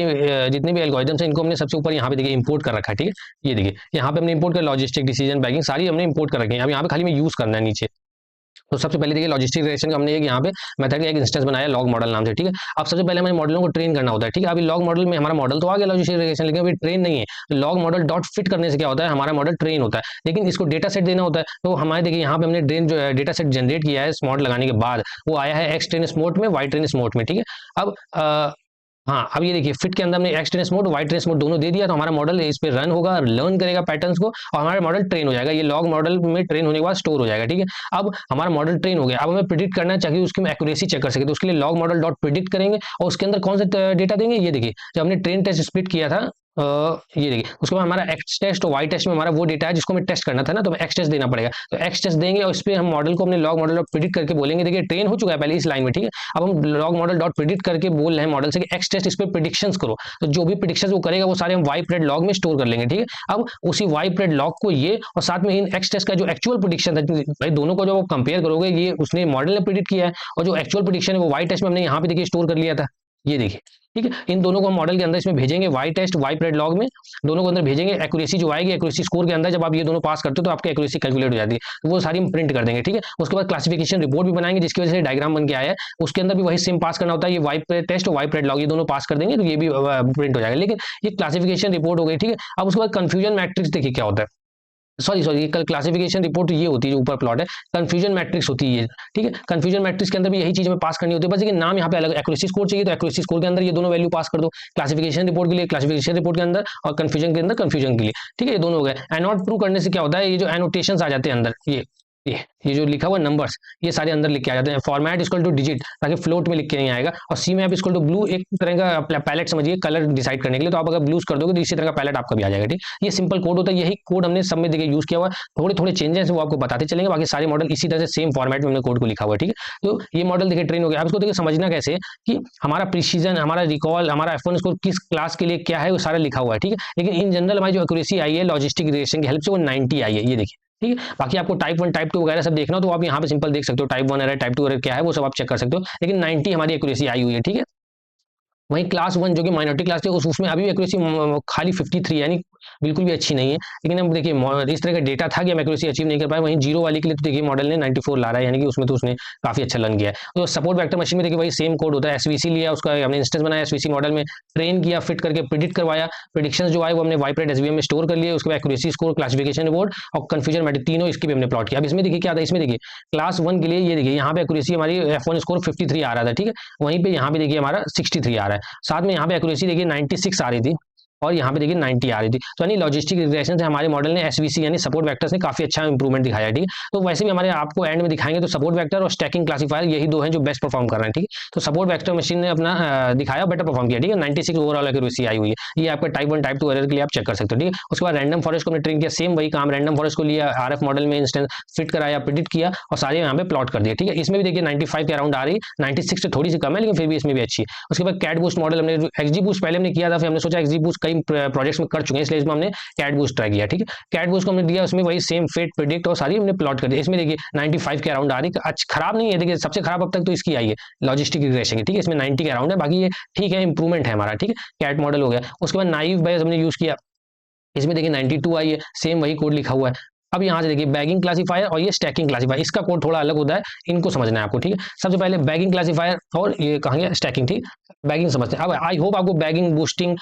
जितने भी एल्गोरिथम्स हैं इनको हमने सबसे ऊपर यहाँ पे देखिए इंपोर्ट कर रखा है। ठीक है, ये देखिए यहाँ पे हमने इंपोर्ट कर लॉजिस्टिक डिसीजन बैगिंग सारी हमने इंपोर्ट कर रखी है। अब यहाँ पे खाली में यूज करना है नीचे। तो सबसे पहले देखिए लॉजिस्टिक रिग्रेशन का हमने एक यहाँ पे मेथड का एक इंस्टेंस बनाया लॉग मॉडल नाम से। ठीक है, अब सबसे पहले हमें मॉडलों को ट्रेन करना होता है। ठीक है, अभी लॉग मॉडल में हमारा मॉडल तो आ गया लॉजिस्टिक रिग्रेशन, लेकिन अभी ट्रेन नहीं है। तो लॉग मॉडल डॉट फिट करने से क्या होता है, हमारा मॉडल ट्रेन होता है, लेकिन इसको डेटा सेट देना होता है। तो हमारे देखिए यहाँ पे हमने ट्रेन जो डेटा सेट जनरेट किया है स्मॉट लगाने के बाद, वो आया है एक्स ट्रेन स्मॉट में, वाई ट्रेन स्मॉट में। ठीक है, अब हाँ, अब ये देखिए फिट के अंदर हमने X trace mode Y trace mode दोनों दे दिया, तो हमारा मॉडल इस पे रन होगा, लर्न करेगा पैटर्न्स को और हमारा मॉडल ट्रेन हो जाएगा। ये लॉग मॉडल में ट्रेन होने के बाद स्टोर हो जाएगा। ठीक है, अब हमारा मॉडल ट्रेन हो गया। अब हमें प्रिडिक्ट करना चाहिए उसकी हम एक्यूरेसी चेक कर सके, तो उसके लिए लॉग मॉडल डॉट प्रिडिक्ट करेंगे और उसके अंदर कौन सा डेटा देंगे। ये देखिए जब हमने ट्रेन टेस्ट स्प्लिट किया था, ये देखिए उसके बाद हमारा एक्स टेस्ट और वाई टेस्ट में हमारा वो डेटा है जिसको हमें टेस्ट करना था ना, तो एक्स टेस्ट देना पड़ेगा। तो एक्स टेस्ट देंगे और इस पे हम मॉडल को अपने लॉग मॉडल डॉट प्रिडिक्ट करके बोलेंगे। देखिए ट्रेन हो चुका है पहले इस लाइन में। ठीक है, अब हम लॉग मॉडल डॉट प्रिडिक्ट करके बोल रहे हैं मॉडल से कि एक्स टेस्ट इस पे प्रिडिक्शंस करो। तो जो भी प्रिडिक्शंस वो करेगा वो सारे हम वाई प्रेड लॉग में स्टोर कर लेंगे। ठीक है, अब उसी वाई प्रेड लॉग को ये और साथ में इन एक्स टेस्ट का जो एक्चुअल प्रिडिक्शन है, भाई दोनों को जब आप कंपेयर करोगे, ये उसने मॉडल ने प्रिडिक्ट किया है और जो एक्चुअल प्रिडिक्शन है वो वाई टेस्ट में हमने यहाँ पे देखिए स्टोर कर लिया था। ये देखिए, ठीक है, इन दोनों को हम मॉडल के अंदर इसमें भेजेंगे, Y test Y pred log में दोनों को अंदर भेजेंगे। एक्यूरेसी जो आएगी एक्यूरेसी स्कोर के अंदर जब आप ये दोनों पास करते हो तो आपकी एक्यूरेसी कैलकुलेट हो जाती है, तो वो सारी हम प्रिंट कर देंगे। ठीक है, उसके बाद क्लासिफिकेशन रिपोर्ट भी बनाएंगे जिसकी वजह से डायग्राम बन के आया है, उसके अंदर भी वही सेम पास करना होता है। ये वाई टेस्ट और वाई प्रेड लॉग ये दोनों पास कर देंगे तो ये भी प्रिंट हो जाएगा। लेकिन ये क्लासिफिकेशन रिपोर्ट हो गई। ठीक है, अब उसके बाद कंफ्यूजन मैट्रिक्स देखिए क्या होता है। सॉरी कल क्लासिफिकेशन रिपोर्ट ये होती है जो ऊपर प्लॉट है, कंफ्यूजन मैट्रिक्स होती है। ठीक है, कंफ्यूजन मैट्रिक्स के अंदर भी यही चीज में पास करनी होती है, बस लेकिन नाम यहाँ पे अलग। एक्यूरेसी स्कोर चाहिए तो एक्यूरेसी स्कोर के अंदर ये दोनों वैल्यू पास कर दो, क्लासिफिकेशन रिपोर्ट के लिए क्लासिफिकेशन रिपोर्ट के अंदर और कंफ्यूजन के अंदर कंफ्यूजन के लिए। ठीक है, ये दोनों हो गए। एनोट ट्रू करने से क्या होता है, ये जो एनोटेशंस आ जाते हैं अंदर, ये जो लिखा हुआ नंबर्स ये सारे अंदर लिख के आ जाते हैं। फॉर्मेट इक्वल टू डिजिट, ताकि फ्लोट में लिख के नहीं आएगा। और सी मैप इक्वल टू ब्लू, एक तरह का पैलेट समझिए कलर डिसाइड करने के लिए। तो आप अगर ब्लूज कर दोगे तो इसी तरह का पैलेट आपका भी आ जाएगा। ठीक, ये सिंपल कोड होता है, यही कोड हमने सब में देखिए यूज किया हुआ है। थोड़े थोड़े चेंजेस वो आपको बताते चलेंगे, बाकी सारे मॉडल इसी तरह से सेम फॉर्मेट में हमने कोड को लिखा हुआ है। ठीक है, तो ये मॉडल देखिए ट्रेन हो गया। अब इसको देखिए समझना कैसे कि हमारा प्रिसीजन, हमारा रिकॉल, हमारा F1 स्कोर किस क्लास के लिए क्या है वो सारा लिखा हुआ है। ठीक है, लेकिन इन जनरल हमारी जो एक्यूरेसी आई है लॉजिस्टिक रिग्रेशन की हेल्प से वो 90 आई है। ये देखिए ठीक है। बाकी आपको टाइप 1 टाइप 2 वगैरह सब देखना हो तो आप यहाँ पे सिंपल देख सकते हो, टाइप 1 एरर टाइप 2 एरर क्या है वो सब आप चेक कर सकते हो, लेकिन 90 हमारी एक्यूरेसी आई हुई है। ठीक है। वहीं क्लास 1 जो कि माइनॉरिटी क्लास थी उसमें अभी एक्यूरेसी खाली 53 यानी बिल्कुल भी अच्छी नहीं है। लेकिन अब देखिए इस तरह का डेटा था कि हम एक्यूरेसी अचीव नहीं कर पाए। वहीं जीरो वाली के लिए तो देखिए मॉडल ने 94 ला रहा है, यानी कि उसमें तो उसने काफी अच्छा लर्न किया है। तो सपोर्ट वेक्टर मशीन में देखिए वही सेम कोड होता है, एसवीसी लिया, उसका हमने इंस्टेंस बनाया, एसवीसी मॉडल में ट्रेन किया, फिट करके प्रिडिक्ट करवाया, प्रिडिक्शन जो आए वो हमने वाइपरेट एसवीएम में स्टोर कर लिए, उसके बाद एक्यूरेसी स्कोर, क्लासिफिकेशन रिपोर्ट और कंफ्यूजन मैट्रिक्स तीनों इसके भी हमने प्लॉट किया। अब इसमें देखिए क्या था, इसमें देखिए क्लास 1 के लिए ये देखिए यहाँ पे एक्यूरेसी हमारी F1 स्कोर 53 आ रहा था। ठीक है। वहीं पे यहाँ पे देखिए हमारा 63 आ रहा है, साथ में यहाँ पे एक्यूरेसी देखिए 96 आ रही थी और यहाँ पे देखिए 90 आ रही थी। तो यानी लॉजिस्टिक रिग्रेशन से हमारे मॉडल ने एसवीसी यानी सपोर्ट वेक्टर्स ने काफी अच्छा इंप्रूवमेंट दिखाया। ठीक है। तो वैसे भी हमारे आपको एंड में दिखाएंगे तो सपोर्ट वेक्टर और स्टैकिंग क्लासीफायर यही दो हैं जो बेस्ट परफॉर्म कर रहे हैं। ठीक है। तो सपोर्ट वेक्टर मशीन ने अपना दिखाया, बेटर परफॉर्म किया। ठीक है। 96 ओवरऑल एक्यूरेसी आई हुई है, ये आपका टाइप 1 टाइप 2 एरर के लिए आप चेक कर सकते हो। ठीक है। उसके बाद रैंडम फॉरेस्ट को हमने ट्रेन किया, सेम वही काम, रैंडम फॉरेस्ट को लिया, आरएफ मॉडल में इंस्टेंस फिट कराया, प्रिडिक्ट किया और सारे यहाँ पे प्लॉट कर दिए। ठीक है। इसमें भी देखिए 95 के अराउंड आ रही, 96 से थोड़ी सी कम है लेकिन फिर भी इसमें भी अच्छी है। उसके बाद कैट बूस्ट मॉडल हमने, एक्सजी बूस्ट पहले हमने किया था, फिर हमने सोचा एक्सजी बूस्ट कई प्रोजेक्ट्स में कर चुके हैं इसलिए इसमें हमने कैट बूस्ट ट्राई किया। ठीक है। कैट बूस्ट को हमने दिया, उसमें वही सेम फिट प्रिडिक्ट और सारी हमने प्लॉट कर दी। इसमें देखिए 95 के अराउंड आ रही, अच्छा खराब नहीं है। देखिए सबसे खराब अब तक तो इसकी आई है लॉजिस्टिक रिग्रेशन की। ठीक है। इसमें 90 के अराउंड है, बाकी ये ठीक है, इंप्रूवमेंट है हमारा। ठीक है। कैट मॉडल हो गया। उसके बाद नाइव बेस हमने यूज किया, इसमें देखिए 92 आई है, सेम वही कोड लिखा हुआ है। अब यहाँ से देखिए बैगिंग क्लासीफायर और ये स्टैकिंग क्लासीफायर, इसका कोड थोड़ा अलग होता है, इनको समझना है आपको। ठीक है। सबसे पहले बैगिंग क्लासीफायर और ये कहेंगे स्टैकिंग। ठीक, बैगिंग समझते हैं। अब आई होप आपको बैगिंग बूस्टिंग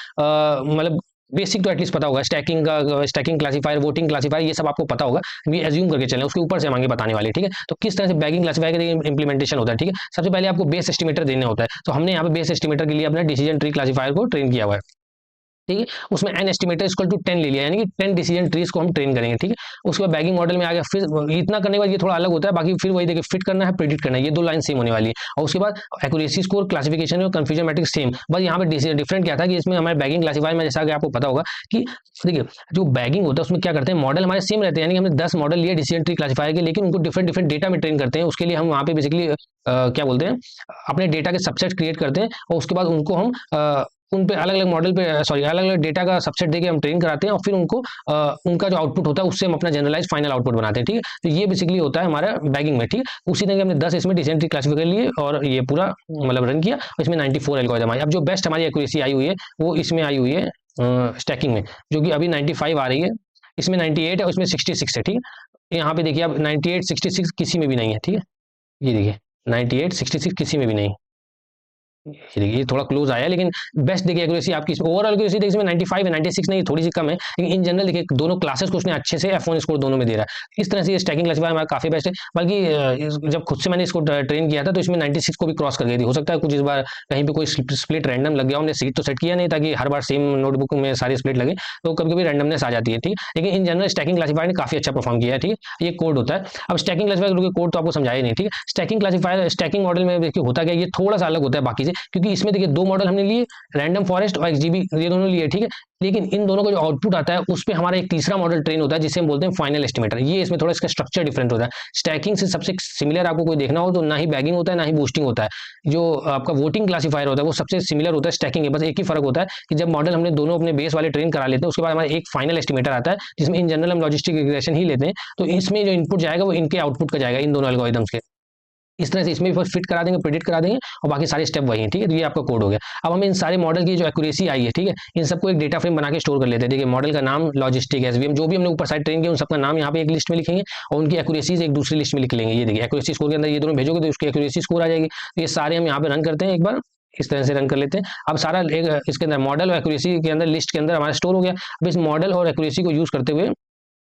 मतलब बेसिक तो एटलीस्ट पता होगा, स्टैकिंग का, स्टैकिंग क्लासीफायर, वोटिंग क्लासीफायर, ये सब आपको पता होगा, ये एज्यूम करके चलें, उसके ऊपर से हम आगे बताने वाले। ठीक है। तो किस तरह से बैगिंग क्लासीफायर का इंप्लीमेंटेशन होता है। ठीक है। सबसे पहले आपको बेस एस्टिमेटर देना होता है, तो हमने यहाँ पे बेस एस्टिमेटर के लिए अपना डिसीजन ट्री क्लासीफायर को ट्रेन किया हुआ है। ठीक है। उसमें एन एस्टिमेटर इक्वल टू 10 ले लिया, यानी कि 10 डिसीजन ट्रीज को हम ट्रेन करेंगे। ठीक है। उसके बाद बैगिंग मॉडल में आ गया, फिर इतना करने के बाद ये थोड़ा अलग होता है, बाकी फिर वही देखिए फिट करना है, प्रेडिक्ट करना है, ये दो लाइन सेम होने वाली है। और उसके बाद एक्यूरेसी स्कोर, क्लासिफिकेशन और कंफ्यूजन मैट्रिक्स सेम, बस यहाँ पे डिफरेंट क्या था कि इसमें हमारे बैगिंग क्लासीफायर में जैसा कि आपको पता होगा कि देखिए जो बैगिंग होता है उसमें क्या करते हैं, मॉडल हमारे सेम रहते हैं, यानी कि हमने 10 मॉडल लिए डिसीजन ट्री क्लासीफायर के, लेकिन उनको डिफरेंट डिफरेंट डेटा में ट्रेन करते हैं। उसके लिए हम वहाँ पे बेसिकली क्या बोलते हैं, अपने डेटा के सबसेट क्रिएट करते हैं और उसके बाद उनको हम उन पे अलग अलग मॉडल पे सॉरी अलग अलग डेटा का सबसेट देके हम ट्रेन कराते हैं और फिर उनको उनका जो आउटपुट होता है उससे हम अपना जनरलाइज फाइनल आउटपुट बनाते हैं। ठीक है। तो ये बेसिकली होता है हमारा बैगिंग में। ठीक है। उसी तरह हमने 10 इसमें डिसीजन ट्री क्लासिफाई कर लिए और ये पूरा मतलब रन किया और इसमें 94 एल्गोरिथम आई। अब जो बेस्ट हमारी एक्यूरेसी आई हुई है वो इसमें आई हुई है स्टैकिंग में, जो कि अभी 95 आ रही है, इसमें 98 है, उसमें 66 है। ठीक है। यहाँ पे देखिए अब 98 66 किसी में भी नहीं है। ठीक है। ये देखिए 98 66 किसी में भी नहीं, ये देखिए ये थोड़ा क्लोज आया, लेकिन बेस्ट देखिए एक्यूरेसी आपकी ओवरऑल एक्यूरेसी देखिए इसमें 95 है, 96 नहीं, थोड़ी सी कम है, लेकिन इन जनरल देखिए दोनों क्लासेस को उसने अच्छे से F1 स्कोर दोनों में दे रहा है। इस तरह से ये स्टैकिंग क्लासिफायर हमारा काफी बेस्ट है। बल्कि जब खुद से मैंने इसको ट्रेन किया था तो इसमें 96 को भी क्रॉस कर गई थी। हो सकता है कुछ इस बार कहीं पे कोई स्प्लिट रैंडम लग गया, हमने सीट तो सेट किया नहीं ताकि हर बार सेम नोटबुक में सारी स्प्लिट लगे, तो कभी कभी रैंडमनेस आ जाती है। ठीक, लेकिन इन जनरल स्टैकिंग क्लासिफायर ने काफी अच्छा परफॉर्म किया है। ठीक है। ये कोड होता है। अब स्टैकिंग क्लासिफायर के कोड तो आपको समझाया नहीं। ठीक है। स्टैकिंग क्लासिफायर स्टैकिंग मॉडल में देखिए होता क्या, ये थोड़ा सा अलग होता है बाकी से, क्योंकि इसमें देखिए दो मॉडल हमने लिए, रैंडम फॉरेस्ट और एक्सजीबी, ये दोनों लिए। ठीक है। लेकिन इन दोनों का जो आउटपुट आता है उस पे हमारा एक तीसरा मॉडल ट्रेन होता है जिसे हम बोलते हैं फाइनल एस्टिमेटर। ये इसमें थोड़ा इसका स्ट्रक्चर डिफरेंट होता है। स्टैकिंग से सबसे सिमिलर आपको कोई देखना हो तो ना ही बैगिंग होता है ना ही बूस्टिंग होता है। जो आपका वोटिंग क्लासीफायर होता है वो सबसे सिमिलर होता है स्टैकिंग है, बस एक ही फर्क होता है कि जब मॉडल हमने दोनों अपने बेस वाले ट्रेन करा लेते हैं उसके बाद हमारा एक फाइनल एस्टिमेटर आता है जिसमें इन जनरल हम लॉजिस्टिक रिग्रेशन ही लेते हैं, तो इसमें जो इनपुट जाएगा वो इनके आउटपुट का जाएगा, इन दोनों एल्गोरिथम्स के। इस तरह से इसमें भी फिट करा देंगे, प्रिडिक्ट करा देंगे और बाकी सारे स्टेप वही हैं। ठीक है। तो ये आपका कोड हो गया। अब हम इन सारे मॉडल की जो एक्यूरेसी आई है, ठीक है, इन सबको एक डेटा फ्रेम बना के स्टोर कर लेते हैं। देखिए मॉडल का नाम, लॉजिस्टिक, एसवीएम, जो भी हमने ऊपर साइड ट्रेन किया उन सबका नाम यहाँ पे एक लिस्ट में लिखेंगे और उनकी एक्यूरेसीज एक दूसरी लिस्ट में लिख लेंगे। ये देखिए एक्यूरेसी स्कोर के अंदर ये दोनों भेजोगे तो उसकी एक्यूरेसी स्कोर आ जाएगी। तो ये सारे हम यहाँ पे रन करते हैं, एक बार इस तरह से रन कर लेते हैं। अब सारा इसके अंदर मॉडल और एक्यूरेसी के अंदर लिस्ट के अंदर हमारा स्टोर हो गया। अब इस मॉडल और एक्यूरेसी को यूज करते हुए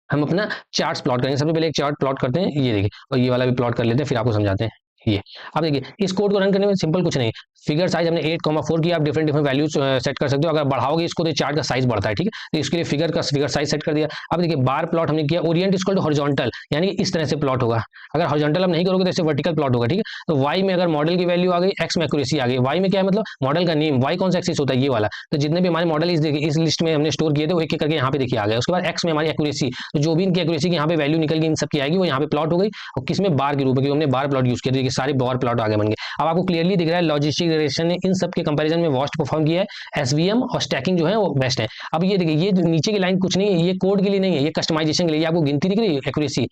हम अपना चार्ट्स प्लॉट करेंगे। सबसे पहले एक चार्ट प्लॉट करते हैं, ये देखिए, और ये वाला भी प्लॉट कर लेते हैं, फिर आपको समझाते हैं। ये अब देखिए इस कोड को रन करने में सिंपल कुछ नहीं, फिगर साइज हमने 8,4 की, आप डिफरेंट डिफरेंट वैल्यूज सेट कर सकते हो। अगर बढ़ाओगे इसको तो चार्ट का साइज बढ़ता है। ठीक है। तो इसके लिए फिगर साइज सेट कर दिया। अब देखिए बार प्लॉट हमने किया, ओरिएंट इक्वल टू हॉरिजॉन्टल, यानी कि इस तरह से प्लॉट होगा। अगर हॉरिजॉन्टल हम नहीं करोगे तो ऐसे वर्टिकल प्लॉट होगा। ठीक है। तो वाई में अगर मॉडल की वैल्यू आ गई, एक्स में एक्यूरेसी आ गई। वाई में क्या है मतलब मॉडल का नेम, वाई कौन सा एक्सिस होता है ये वाला, तो जितने भी हमारे मॉडल इस लिस्ट में हमने स्टोर किए थे वो एक एक करके यहाँ पे देखिए आ गए। उसके बाद एक्स में हमारी एक्यूरेसी, तो जो भी इनकी एक्यूरेसी की यहाँ पे वैल्यू निकल गई इन सब की आएगी वो यहाँ पे प्लॉट हो गई, और किसमें बार के रूप में, क्योंकि हमने बार प्लॉट यूज किया। सारे बार प्लॉट आगे बन गए। अब आपको क्लियरली दिख रहा है लॉजिस्टिक रिग्रेशन ने इन सब के कंपैरिजन में वर्स्ट परफॉर्म किया है, एसवीएम और स्टैकिंग जो है वो बेस्ट है। अब ये देखिए, ये जो नीचे की लाइन कुछ नहीं है, ये कोड के लिए नहीं है, ये कस्टमाइजेशन के लिए। आपको गिनती दिख रही है एक्यूरेसी,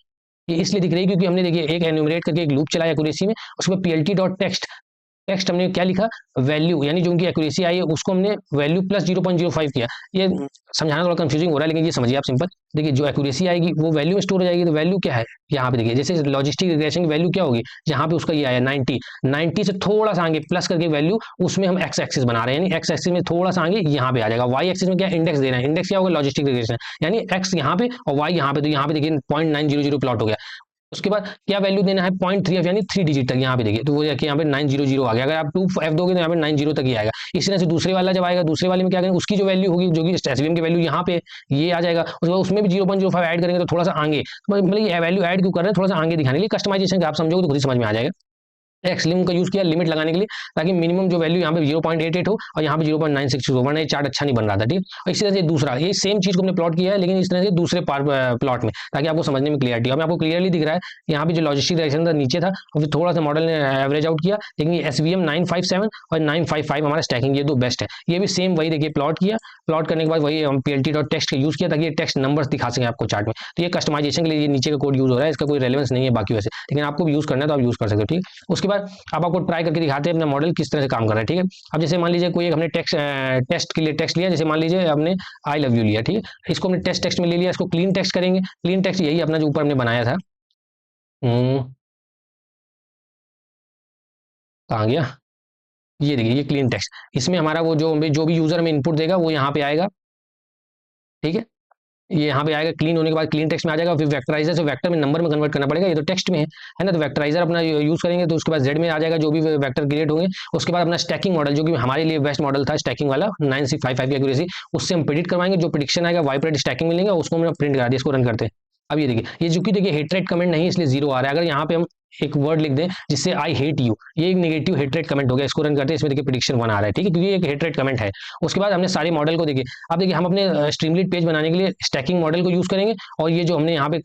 ये इसलिए दिख रही है क्योंकि हमने देखिए एक एन्यूमरेट करके एक लूप चलाया एक्यूरेसी में, उसमें पीएलटी डॉट टेक्स्ट टेक्स्ट हमने क्या लिखा, वैल्यू, यानी जो उनकी एक्यूरेसी आई है उसको हमने वैल्यू प्लस 0.05 किया। ये समझाना थोड़ा कंफ्यूजिंग हो रहा है, लेकिन ये समझिए आप सिंपल। देखिए जो एक्यूरेसी आएगी वो वैल्यू में स्टोर हो जाएगी, तो वैल्यू क्या है यहाँ पे देखिए, जैसे लॉजिस्टिक रिग्रेशन की वैल्यू क्या होगी, जहाँ पे उसका ये आया 90, 90 से थोड़ा सा आगे प्लस करके वैल्यू, उसमें हम एक्स एक्सिस बना रहे हैं, यानी एक्स एक्सिस में थोड़ा सा आगे यहाँ पे आ जाएगा। वाई एक्सिस में क्या इंडेक्स दे रहे हैं, इंडेक्स क्या होगा, लॉजिस्टिक रिग्रेशन, यानी एक्स यहाँ पे और वाई यहाँ पे, तो यहाँ पे देखिए 0.900 प्लॉट हो गया। उसके बाद क्या वैल्यू देना है, 0.3 यानी 3 डिजिट तक। यहाँ पे देखिए तो वो जाके यहाँ पे 900 आ गया। अगर आप 2f दोगे तो यहाँ पे 90 तक ही आएगा। इस तरह से दूसरे वाला जब आएगा, दूसरे वाले में क्या करेंगे, उसकी जो वैल्यू होगी, जो कि एसवीएम की वैल्यू यहाँ पे ये आ जाएगा, उसके बाद उसमें भी 0.05 ऐड करेंगे तो थोड़ा सा आगे, मतलब ये वैल्यू ऐड क्यों कर रहे हैं, थोड़ा सा आगे दिखाने के लिए, कस्टमाइजेशन आप समझोगे तो खुद ही समझ में आ जाएगा। एक्स लिमिट का यूज किया लिमिट लगाने के लिए, ताकि मिनिमम जो वैल्यू यहाँ पे 0.88 हो और यहाँ पे 0.96 हो, वरना ये चार्ट अच्छा नहीं बन रहा था, ठीक। और इसी तरह से दूसरा, ये सेम चीज को हमने प्लॉट किया है, लेकिन इस तरह से दूसरे प्लॉट में, ताकि आपको समझने में क्लियरिटी हो। अब आपको क्लियरली दिख रहा है यहाँ पे जो लॉजिस्टिक डायरेक्शन था नीचे था, और फिर थोड़ा सा मॉडल ने एवरेज आउट किया, लेकिन ये एसवीएम 957 और 955 हमारा स्टैकिंग, ये दो बेस्ट है। ये भी सेम वही देखिए प्लॉट किया, प्लॉट करने के बाद वही हम पीएलटी डॉट टेक्स्ट का यूज किया, ताकि ये टेक्स्ट नंबर्स दिखा सके आपको चार्ट में। तो ये कस्टमाइजेशन के लिए ये नीचे का कोड यूज हो रहा है, इसका कोई रेलेवेंस नहीं है बाकी वैसे, लेकिन आपको यूज करना है तो आप यूज कर सकते हो, ठीक। उसके बाद अब आपको ट्राई करके दिखाते हैं अपना मॉडल किस तरह से काम कर रहा है, ठीक है। अब जैसे मान लीजिए कोई एक हमने टेस्ट के लिए टेक्स्ट लिया, जैसे मान लीजिए हमने आई लव यू लिया, ठीक है। इसको हमने टेक्स्ट में ले लिया, इसको क्लीन टेक्स्ट करेंगे। क्लीन टेक्स्ट यही अपना जो ऊपर हमने बनाया था, कहाँ गया, ये देखिए ये क्लीन टेक्स्ट, इसमें हमारा वो जो भी यूजर में इनपुट देगा वो यहाँ पे आएगा, ठीक है। ये यहाँ पे आएगा, क्लीन होने के बाद क्लीन टेक्स्ट में आ जाएगा, फिर वेक्टराइजर से वेक्टर में नंबर में कन्वर्ट करना पड़ेगा, ये तो टेक्स्ट में है ना। तो वेक्टराइजर अपना यूज करेंगे, तो उसके बाद जेड में आ जाएगा जो भी वेक्टर क्रिएट होंगे। उसके बाद अपना स्टैकिंग मॉडल, जो कि हमारे लिए बेस्ट मॉडल था स्टैकिंग वाला 9655 की एक्यूरेसी, उससे हम प्रिडिक्ट करवाएंगे, जो प्रिडिक्शन आएगा वाइब्रेट स्टैकिंग में लेंगे, उसको हमने प्रिंट करा दिया, इसको रन करते हैं। अब ये देखिए, ये जो कि देखिए हेट कमेंट नहीं, इसलिए 0 आ रहा है। अगर यहाँ पे हम एक वर्ड लिख दें जिससे आई हेट यू, ये एक नेगेटिव हेट कमेंट हो गया, इसको रन करते हैं, इसमें देखिए प्रिडिक्शन 1 आ रहा है, ठीक है, क्योंकि एक हेट कमेंट है। उसके बाद हमने सारे मॉडल को देखिए, अब देखिए हम अपने स्ट्रीमलीड पेज बनाने के लिए स्टैकिंग मॉडल को यूज करेंगे, और ये जो हमने यहाँ पे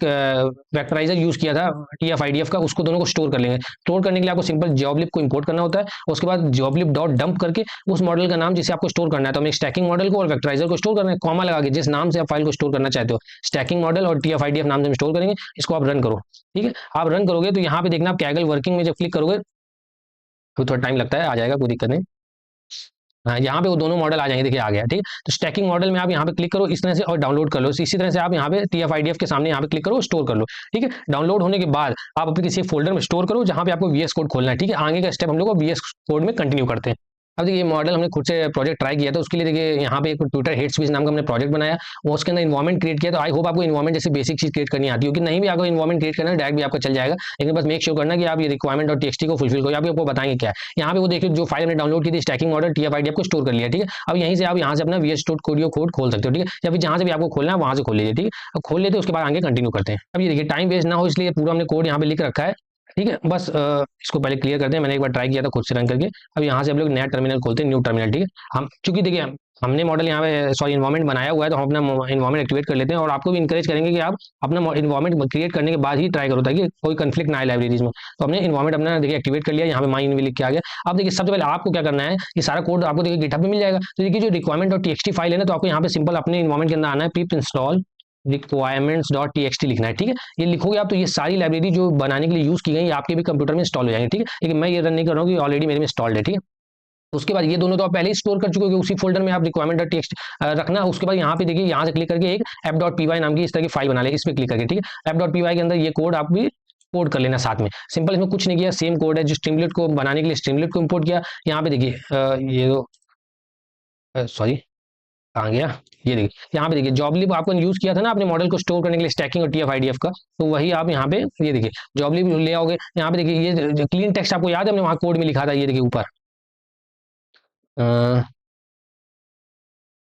वेक्टराइजर यूज किया था टीएफ आईडीएफ का, उसको दोनों को स्टोर कर लेंगे। स्टोर करने के लिए आपको सिंपल जॉबलिप को इंपोर्ट करना होता है, उसके बाद जॉबलिप डॉट डंप करके उस मॉडल का नाम जिसे आपको स्टोर करना है, तो हमें स्टैकिंग मॉडल को और वेक्टराइजर को स्टोर करना है, कॉमा लगा के जिस नाम से आप फाइल को स्टोर करना चाहते हो, स्टैकिंग मॉडल और टीएफ आईडीएफ नाम से हम स्टोर करेंगे। इसको आप रन करो, ठीक है। आप रन करोगे तो यहाँ पे देखना, आप कैगल वर्किंग में जब क्लिक करोगे तो थोड़ा टाइम लगता है, आ जाएगा, कोई दिक्कत नहीं। हाँ, यहाँ पे वो दोनों मॉडल आ जाएंगे, देखिए आ गया, ठीक। तो स्टैकिंग मॉडल में आप यहाँ पे क्लिक करो इस तरह से और डाउनलोड कर लो। इसी तरह से आप यहाँ पे टीएफ आईडीएफ के सामने यहाँ पे क्लिक करो, स्टोर कर लो, ठीक है। डाउनलोड होने के बाद आप अपने किसी फोल्डर में स्टोर करो, जहाँ पे आपको वीएस कोड खोलना है, ठीक है। आगे का स्टेप हम लोग वीएस कोड में कंटिन्यू करते हैं। अब देखिए, ये मॉडल हमने खुद से प्रोजेक्ट ट्राई किया था, उसके लिए देखिए यहाँ पे एक ट्विटर हेट स्पीच नाम का हमने प्रोजेक्ट बनाया, वो उसके अंदर इन्वायरमेंट क्रिएट किया। तो आई होप आपको इन्वायरमेंट जैसे बेसिक चीज क्रिएट करनी आती है, कि नहीं भी आपको इन्वायरमेंट क्रिएट करना है डायरेक्ट भी आपका चल जाएगा, लेकिन बस मेक श्योर करना कि आप ये रिक्वायरमेंट और टेक्स्ट को फुलफिल करो। आपको बताएंगे क्या है यहाँ पे, वो देखिए जो फाइल हमने डाउनलोड की थी स्टैकिंग मॉडल टीएफ आईडीएफ को स्टोर कर लिया, ठीक है। अब यहीं से आप यहाँ से अपना वीएस कोड खोल सकते हो, ठीक है, या फिर जहाँ से भी आपको खोलना है वहां से खोल लीजिए, ठीक है। अब खोल लेते उसके बाद आगे कंटिन्यू करते हैं। अब ये देखिए टाइम वेस्ट ना हो इसलिए पूरा हमने कोड यहाँ पे लिख रखा है, ठीक है। बस इसको पहले क्लियर करते हैं, मैंने एक बार ट्राई किया था खुद से रन करके। अब यहाँ से हम लोग नया टर्मिनल खोलते हैं, न्यू टर्मिनल, ठीक है। हम चूंकि देखिए हमने मॉडल यहाँ पे सॉरी इन्वायरमेंट बनाया हुआ है, तो हम अपना इन्वायरमेंट एक्टिवेट कर लेते हैं, और आपको भी इंकरेज करेंगे कि आप अपना इन्वायरमेंट क्रिएट करने के बाद ही ट्राई करो, ताकि कोई कंफ्लिक्ट ना आए लाइब्रेरीज में। तो हमने इन्वायरमेंट अपना देखिए एक्टिवेट कर लिया, यहाँ पे माई लिख के आ गया। अब देखिए सबसे पहले आपको क्या करना है, ये सारा कोड आपको देखिए गिटहब पे मिल जाएगा। तो देखिए जो रिक्वायरमेंट और टीएक्सटी फाइल है ना, तो आपको यहाँ पे सिंपल अपने इन्वायरमेंट के अंदर आना है, पिप इंस्टॉल requirements.txt लिखना है, ठीक है। ये लिखोगे आप तो ये सारी लाइब्रेरी जो बनाने के लिए यूज की गई आपके भी कंप्यूटर में इंस्टॉल हो जाएंगे, ठीक है। लेकिन मैं ये रन नहीं कर रहा हूँ, ऑलरेडी मेरे में इंस्टॉल्ड है, ठीक है। उसके बाद ये दोनों तो आप पहले ही स्टोर कर चुके हो, उसी फोल्डर में आप रिक्वायरमेंट डॉट टेक्स्ट रखना। उसके बाद यहाँ पे देखिए, यहाँ से क्लिक करके एक app.py नाम की इस तरह की फाइल बना ले, इसमें क्लिक करके, ठीक है। app.py के अंदर ये कोड आप भी कोड कर लेना साथ में। सिंपल, इसमें कुछ नहीं किया, सेम कोड है जो स्ट्रीमलेट को बनाने के लिए स्ट्रीमलेट को इंपोर्ट किया। यहाँ पे देखिए ये सॉरी कहाँ गया, ये देखिए यहाँ पे देखिए जॉबलिब आपको यूज किया था ना अपने मॉडल को स्टोर करने के लिए स्टैकिंग और टीएफ आईडीएफ का, तो वही आप यहाँ पे ये देखिए जॉबलिब ले आओगे। यहाँ पे देखिए ये क्लीन टेक्स्ट आपको याद है हमने वहाँ कोड में लिखा था, ये देखिए ऊपर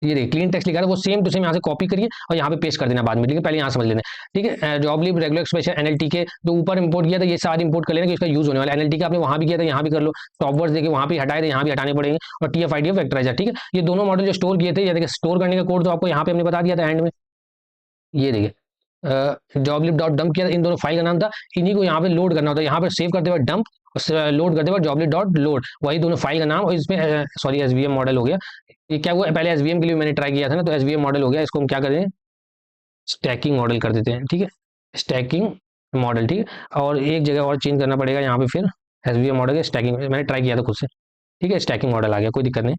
ये देखिए क्लीन टेक्स्ट लिखा था, वो सेम टू सेम यहाँ से कॉपी करिए और यहाँ पे पेस्ट कर देना बाद में, ठीक है। पहले यहाँ समझ लेना, ठीक है। जॉबलिब रेगुलर एक्सप्रेशन एनएलटी के जो ऊपर इंपोर्ट किया था, ये सारे इंपोर्ट कर लेना कि इसका यूज होने वाला एनएलटी का आपने वहाँ भी किया था, यहाँ भी कर लो। टॉप वर्ड्स देखिए वहाँ भी हटाए थे, यहाँ भी हटाने पड़ेंगे। और टीएफ आईडीएफ वेक्टराइजर, ठीक है। ये दोनों मॉडल जो स्टोर किए थे, ये देखिए स्टोर करने का कोड तो आपको यहाँ पे हमने बता दिया था एंड में, ये देखिए जॉबलिप डॉट डंप किया, इन दोनों फाइल का नाम था, इन्हीं को यहाँ पे लोड करना होता है, यहाँ पे सेव करते हुए डंप, लोड करते हुए जॉबलिप डॉट लोड, वही दोनों फाइल का नाम। और इसमें सॉरी एसवीएम मॉडल हो गया, ये क्या हुआ, पहले एसवीएम के लिए मैंने ट्राई किया था ना, तो एसवीएम मॉडल हो गया, इसको हम क्या करें, स्टैकिंग मॉडल कर देते हैं, ठीक है, स्टैकिंग मॉडल, ठीक है। और एक जगह और चेंज करना पड़ेगा यहाँ पे, फिर एसवीएम मॉडल के स्टैकिंग, मैंने ट्राई किया था खुद से, ठीक है, स्टैकिंग मॉडल आ गया, कोई दिक्कत नहीं,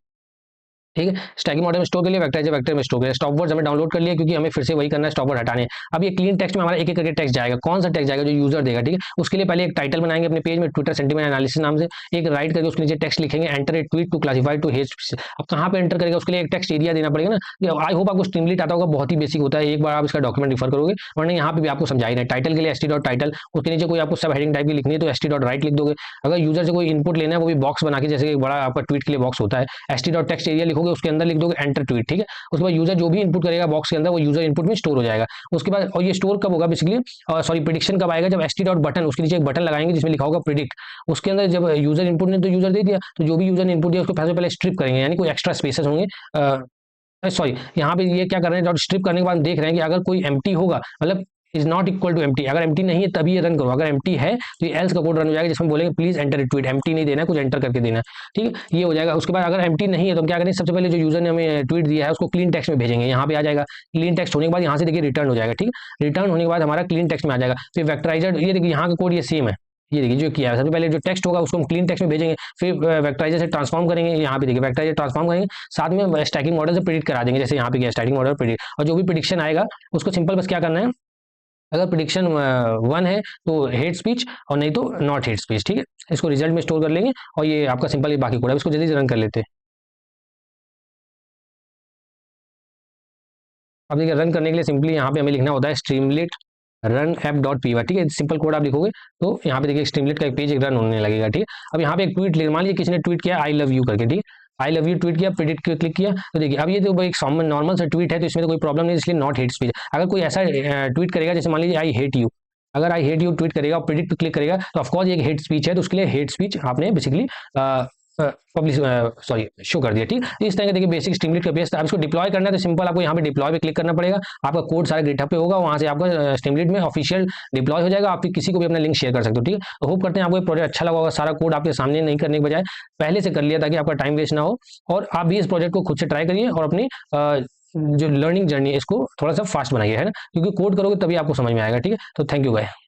ठीक है। स्टैकिंग मॉडल में स्टोर कर लिया, वेक्टराइजर वेक्टर में स्टोर कर लिया, स्टॉप वर्ड्स हमें डाउनलोड कर लिया, क्योंकि हमें फिर से वही करना है, स्टॉप वर्ड हटाने हैं। अब ये क्लीन टेक्स्ट में हमारा एक एक करके टेक्स्ट जाएगा, कौन सा टेक्स्ट जाएगा, जो यूजर देगा, ठीक है। उसके लिए पहले एक टाइटल बनाएंगे अपने पेज में, ट्विटर सेंटीमेंट एनालिसिस नाम से, एक राइट करके उसके नीचे टेक्स्ट लिखेंगे, enter a tweet to classify to hate. अब कहाँ पे एंटर करेगा, उसके लिए एक टेक्स्ट एरिया देना पड़ेगा ना। आई होप आपको स्ट्रीमलीट आता होगा, बहुत ही बेसिक होता है, एक बार आप इसका डॉक्यूमेंट रिफर करोगे, वरना यहाँ पे भी आपको समझा ही रहे। टाइटल के लिए एस टी डॉट टाइटल, उसके नीचे कोई आपको सब हेडिंग टाइप की लिखनी है तो एस टी डॉट राइट लिख दोगे। अगर यूजर से कोई इनपुट लेना है, वो भी बॉक्स बना के, जैसे एक बड़ा आपका ट्वीट के लिए बॉक्स होता है, S T dot text area लिखोगे, उसके अंदर लिख दोगे एंटर ट्वीट, ठीक है। उसके बाद यूजर जो भी इनपुट करेगा बॉक्स के अंदर, वो यूजर इनपुट में स्टोर हो जाएगा। उसके बाद, और ये स्टोर कब होगा बेसिकली, सॉरी प्रिडिक्शन कब आएगा, जब एस टी डॉट बटन, उसके नीचे एक बटन लगाएंगे जिसमें लिखा होगा प्रिडिक्ट, उसके अंदर जब यूजर इनपुट ने तो यूजर दे दिया, तो जो भी यूजर ने इनपुट दिया उसको सबसे पहले स्ट्रिप करेंगे, यानी कोई एक्स्ट्रा स्पेसेस होंगे, सॉरी यहाँ पे ये क्या कर रहे हैं, डॉट स्ट्रिप करने के बाद देख रहे हैं कि अगर कोई एम्प्टी होगा, मतलब is not equal to empty, अगर एम्प्टी नहीं है तभी ये रन करो, अगर एम्प्टी है तो ये एल्स का कोड रन हो जाएगा, जिसमें बोलेंगे please enter a tweet, empty नहीं देना है, कुछ एंटर करके देना है, ठीक है, ये हो जाएगा। उसके बाद अगर एम्प्टी नहीं है तो हम क्या करेंगे, सबसे पहले जो यूजर ने हमें ट्वीट दिया है उसको क्लीन टेक्स्ट में भेजेंगे, यहाँ पे आ जाएगा, क्लीन टेक्स्ट होने के बाद यहाँ से देखिए रिटर्न हो जाएगा, ठीक है, रिटर्न होने के बाद हमारा क्लीन टेक्स्ट में आ जाएगा। फिर वेक्टराइजर, ये देखिए यहाँ का कोड ये सेम है, ये देखिए जो किया है, सबसे पहले जो टेक्स्ट होगा उसको हम क्लीन टेक्स्ट में भेजेंगे, फिर वेक्टराइजर से ट्रांसफॉर्म करेंगे, यहाँ पे देखिए वेक्टराइजर ट्रांसफॉर्म करेंगे, साथ में स्टैकिंग मॉडल से प्रिडिक्ट करा देंगे, जैसे यहाँ पे किया स्टैटिक मॉडल प्रिडिक्ट, और जो भी प्रिडिक्शन आएगा उसको सिंपल बस क्या करना है, अगर प्रिडिक्शन 1 है तो हेट स्पीच, और नहीं तो नॉट हेट स्पीच, ठीक है। इसको रिजल्ट में स्टोर कर लेंगे, और ये आपका सिंपल ये बाकी कोड है, इसको जल्दी से रन कर लेते हैं। अब देखिए रन करने के लिए सिंपली यहाँ पे हमें लिखना होता है Streamlit run app dot P Y, ठीक है, सिंपल कोड आप लिखोगे तो यहाँ पे देखिए स्ट्रीमलेट का एक पेज एक रन होने लगेगा, ठीक है। अब यहाँ पे एक ट्वीट मान लीजिए किसी ने ट्वीट किया आई लव यू करके, ठीक है, आई लव यू ट्वीट किया, प्रेडिक्ट क्लिक किया, तो देखिए अब ये तो एक नॉर्मल सा ट्वीट है, तो इसमें तो कोई प्रॉब्लम नहीं, इसलिए नॉट हेट स्पीच। अगर कोई ऐसा ट्वीट करेगा, जैसे मान लीजिए आई हेट यू, अगर आई हेट यू ट्वीट करेगा और प्रेडिक्ट क्लिक करेगा, तो ऑफकोर्स एक हेट स्पीच है, तो उसके लिए हेट स्पीच आपने बेसिकली पब्लिश सॉरी शो कर दिया, ठीक। इस तरह के देखिए बेसिक स्ट्रीमलीट का बेस था। अब इसको डिप्लॉय करना है तो सिंपल आपको यहाँ पे डिप्लॉय पे क्लिक करना पड़ेगा, आपका कोड सारा गिटहब पे होगा, वहां से आपका स्ट्रीमलीट में ऑफिशियल डिप्लॉय हो जाएगा, आप किसी को भी अपना लिंक शेयर कर सकते हो, ठीक है। तो होप करते हैं आपको ये प्रोजेक्ट अच्छा लगा होगा, सारा कोड आपके सामने नहीं करने के बजाय पहले से कर लिया ताकि आपका टाइम वेस्ट ना हो, और आप भी इस प्रोजेक्ट को खुद से ट्राई करिए और अपनी जो लर्निंग जर्नी है इसको थोड़ा सा फास्ट बनाइए, है ना, क्योंकि कोड करोगे तभी आपको समझ में आएगा, ठीक है। तो थैंक यू गाइस।